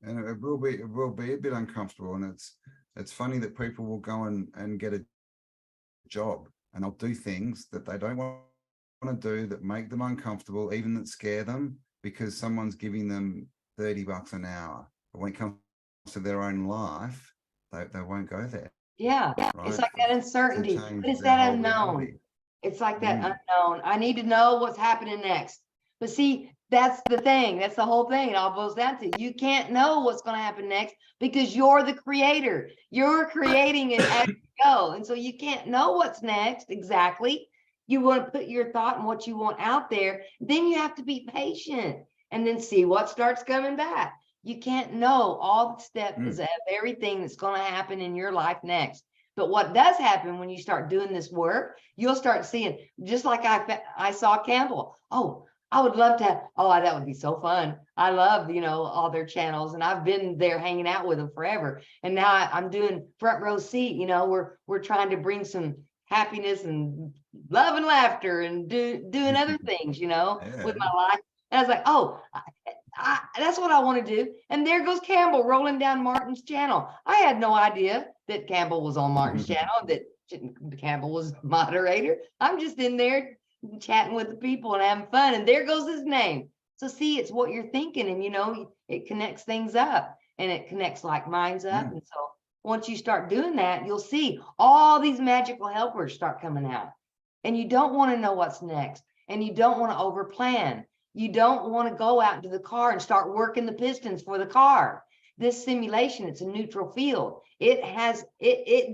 And it will be a bit uncomfortable, and it's funny that people will go and get a job, and they'll do things that they don't want to do, that make them uncomfortable, even that scare them, because someone's giving them $30 an hour. But when it comes to their own life, they won't go there. Yeah, right? It's like that uncertainty, but it's that unknown. Reality. It's like that unknown. I need to know what's happening next. But see, that's the thing. That's the whole thing. It all boils down to, you can't know what's going to happen next, because you're the creator. You're creating it as you go. And so you can't know what's next exactly. You want to put your thought and what you want out there. Then you have to be patient and then see what starts coming back. You can't know all the steps of everything that's going to happen in your life next. But what does happen when you start doing this work, you'll start seeing, just like I saw Cambell. Oh, I would love to have, that would be so fun. I love, all their channels, and I've been there hanging out with them forever. And now I'm doing front row seat, we're trying to bring some happiness and love and laughter and doing other things, with my life. And I was like, that's what I want to do. And there goes Cambell rolling down Martin's channel. I had no idea that Cambell was on Martin's channel, that Cambell was moderator. I'm just in there chatting with the people and having fun. And there goes his name. So see, it's what you're thinking. And, it connects things up, and it connects like minds up. And so once you start doing that, you'll see all these magical helpers start coming out. And you don't want to know what's next. And you don't want to over plan. You don't want to go out into the car and start working the pistons for the car. This simulation, it's a neutral field. It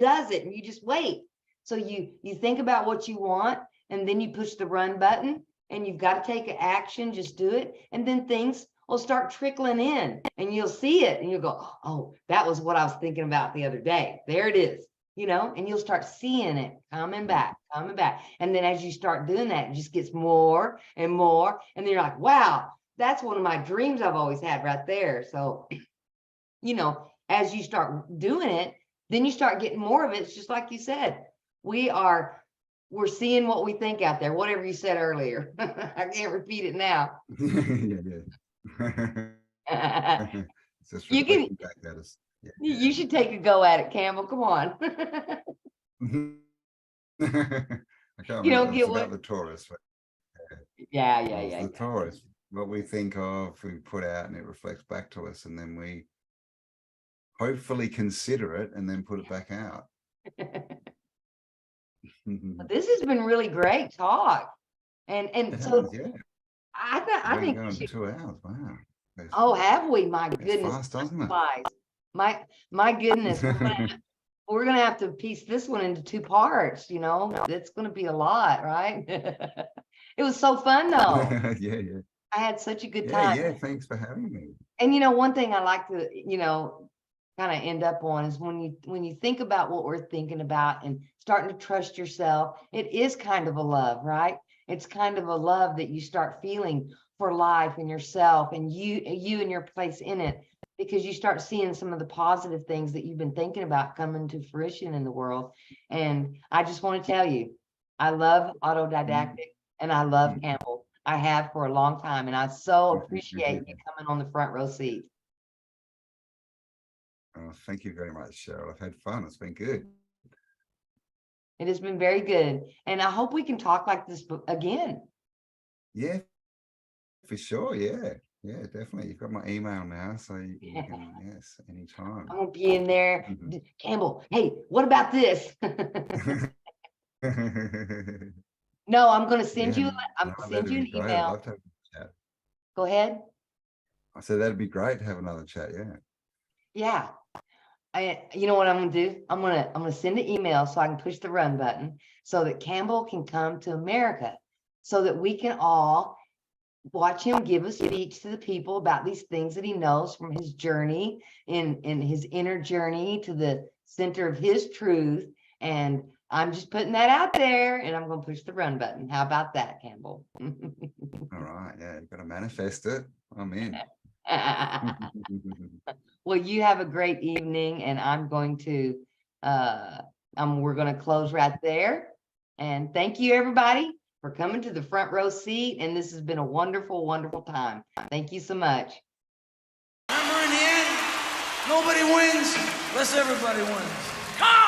does it, and you just wait. So you think about what you want, and then you push the run button, and you've got to take an action, just do it. And then things will start trickling in, and you'll see it, and you'll go, oh, that was what I was thinking about the other day. There it is. And you'll start seeing it coming back. And then as you start doing that, it just gets more and more. And then you're like, wow, that's one of my dreams I've always had right there. So, as you start doing it, then you start getting more of it. It's just like you said, we're seeing what we think out there, whatever you said earlier. I can't repeat it now. You can back at us. You should take a go at it, Cambell. Come on. I can't remember. It's about the Taurus. Yeah. The Taurus. What we think of, we put out, and it reflects back to us, and then we hopefully consider it and then put it back out. This has been really great talk. And so I think going 2 hours. Wow. Oh, have we? My goodness. Fast, doesn't it? My goodness. We're gonna have to piece this one into 2 parts, you know, it's gonna be a lot, right? It was so fun though. Yeah, yeah. I had such a good Yeah, time. yeah. Thanks for having me. And you know, one thing I like to, you know, kind of end up on is when you think about what we're thinking about and starting to trust yourself, it is kind of a love, right? It's kind of a love that you start feeling for life and yourself and you and your place in it, because you start seeing some of the positive things that you've been thinking about coming to fruition in the world. And I just want to tell you, I love Autodidactic and I love Campbell. I have for a long time, and I so appreciate you coming on the front row seat. Oh, thank you very much, Cheryl. I've had fun. It's been good. It has been very good. And I hope we can talk like this again. Yeah, for sure. Yeah, yeah, definitely. You've got my email now, so you can, yes, anytime. I'm gonna be in there. Campbell, hey, what about this? No, I'm gonna send you, I'm gonna send you an Great. I'd email. love to have a chat. Go ahead. I said that'd be great to have another chat. Yeah. Yeah. You know what I'm gonna do? I'm gonna send an email so I can push the run button so that Campbell can come to America, so that we can all watch him give a speech to the people about these things that he knows from his journey in his inner journey to the center of his truth. And I'm just putting that out there, and I'm going to push the run button. How about that, Campbell? All right. Yeah, you've got to manifest it. I'm in. Well, you have a great evening, and I'm going to we're going to close right there. And thank you, everybody, for coming to the front row seat. And this has been a wonderful, wonderful time. Thank you so much. Remember, in the end, nobody wins unless everybody wins. Come on!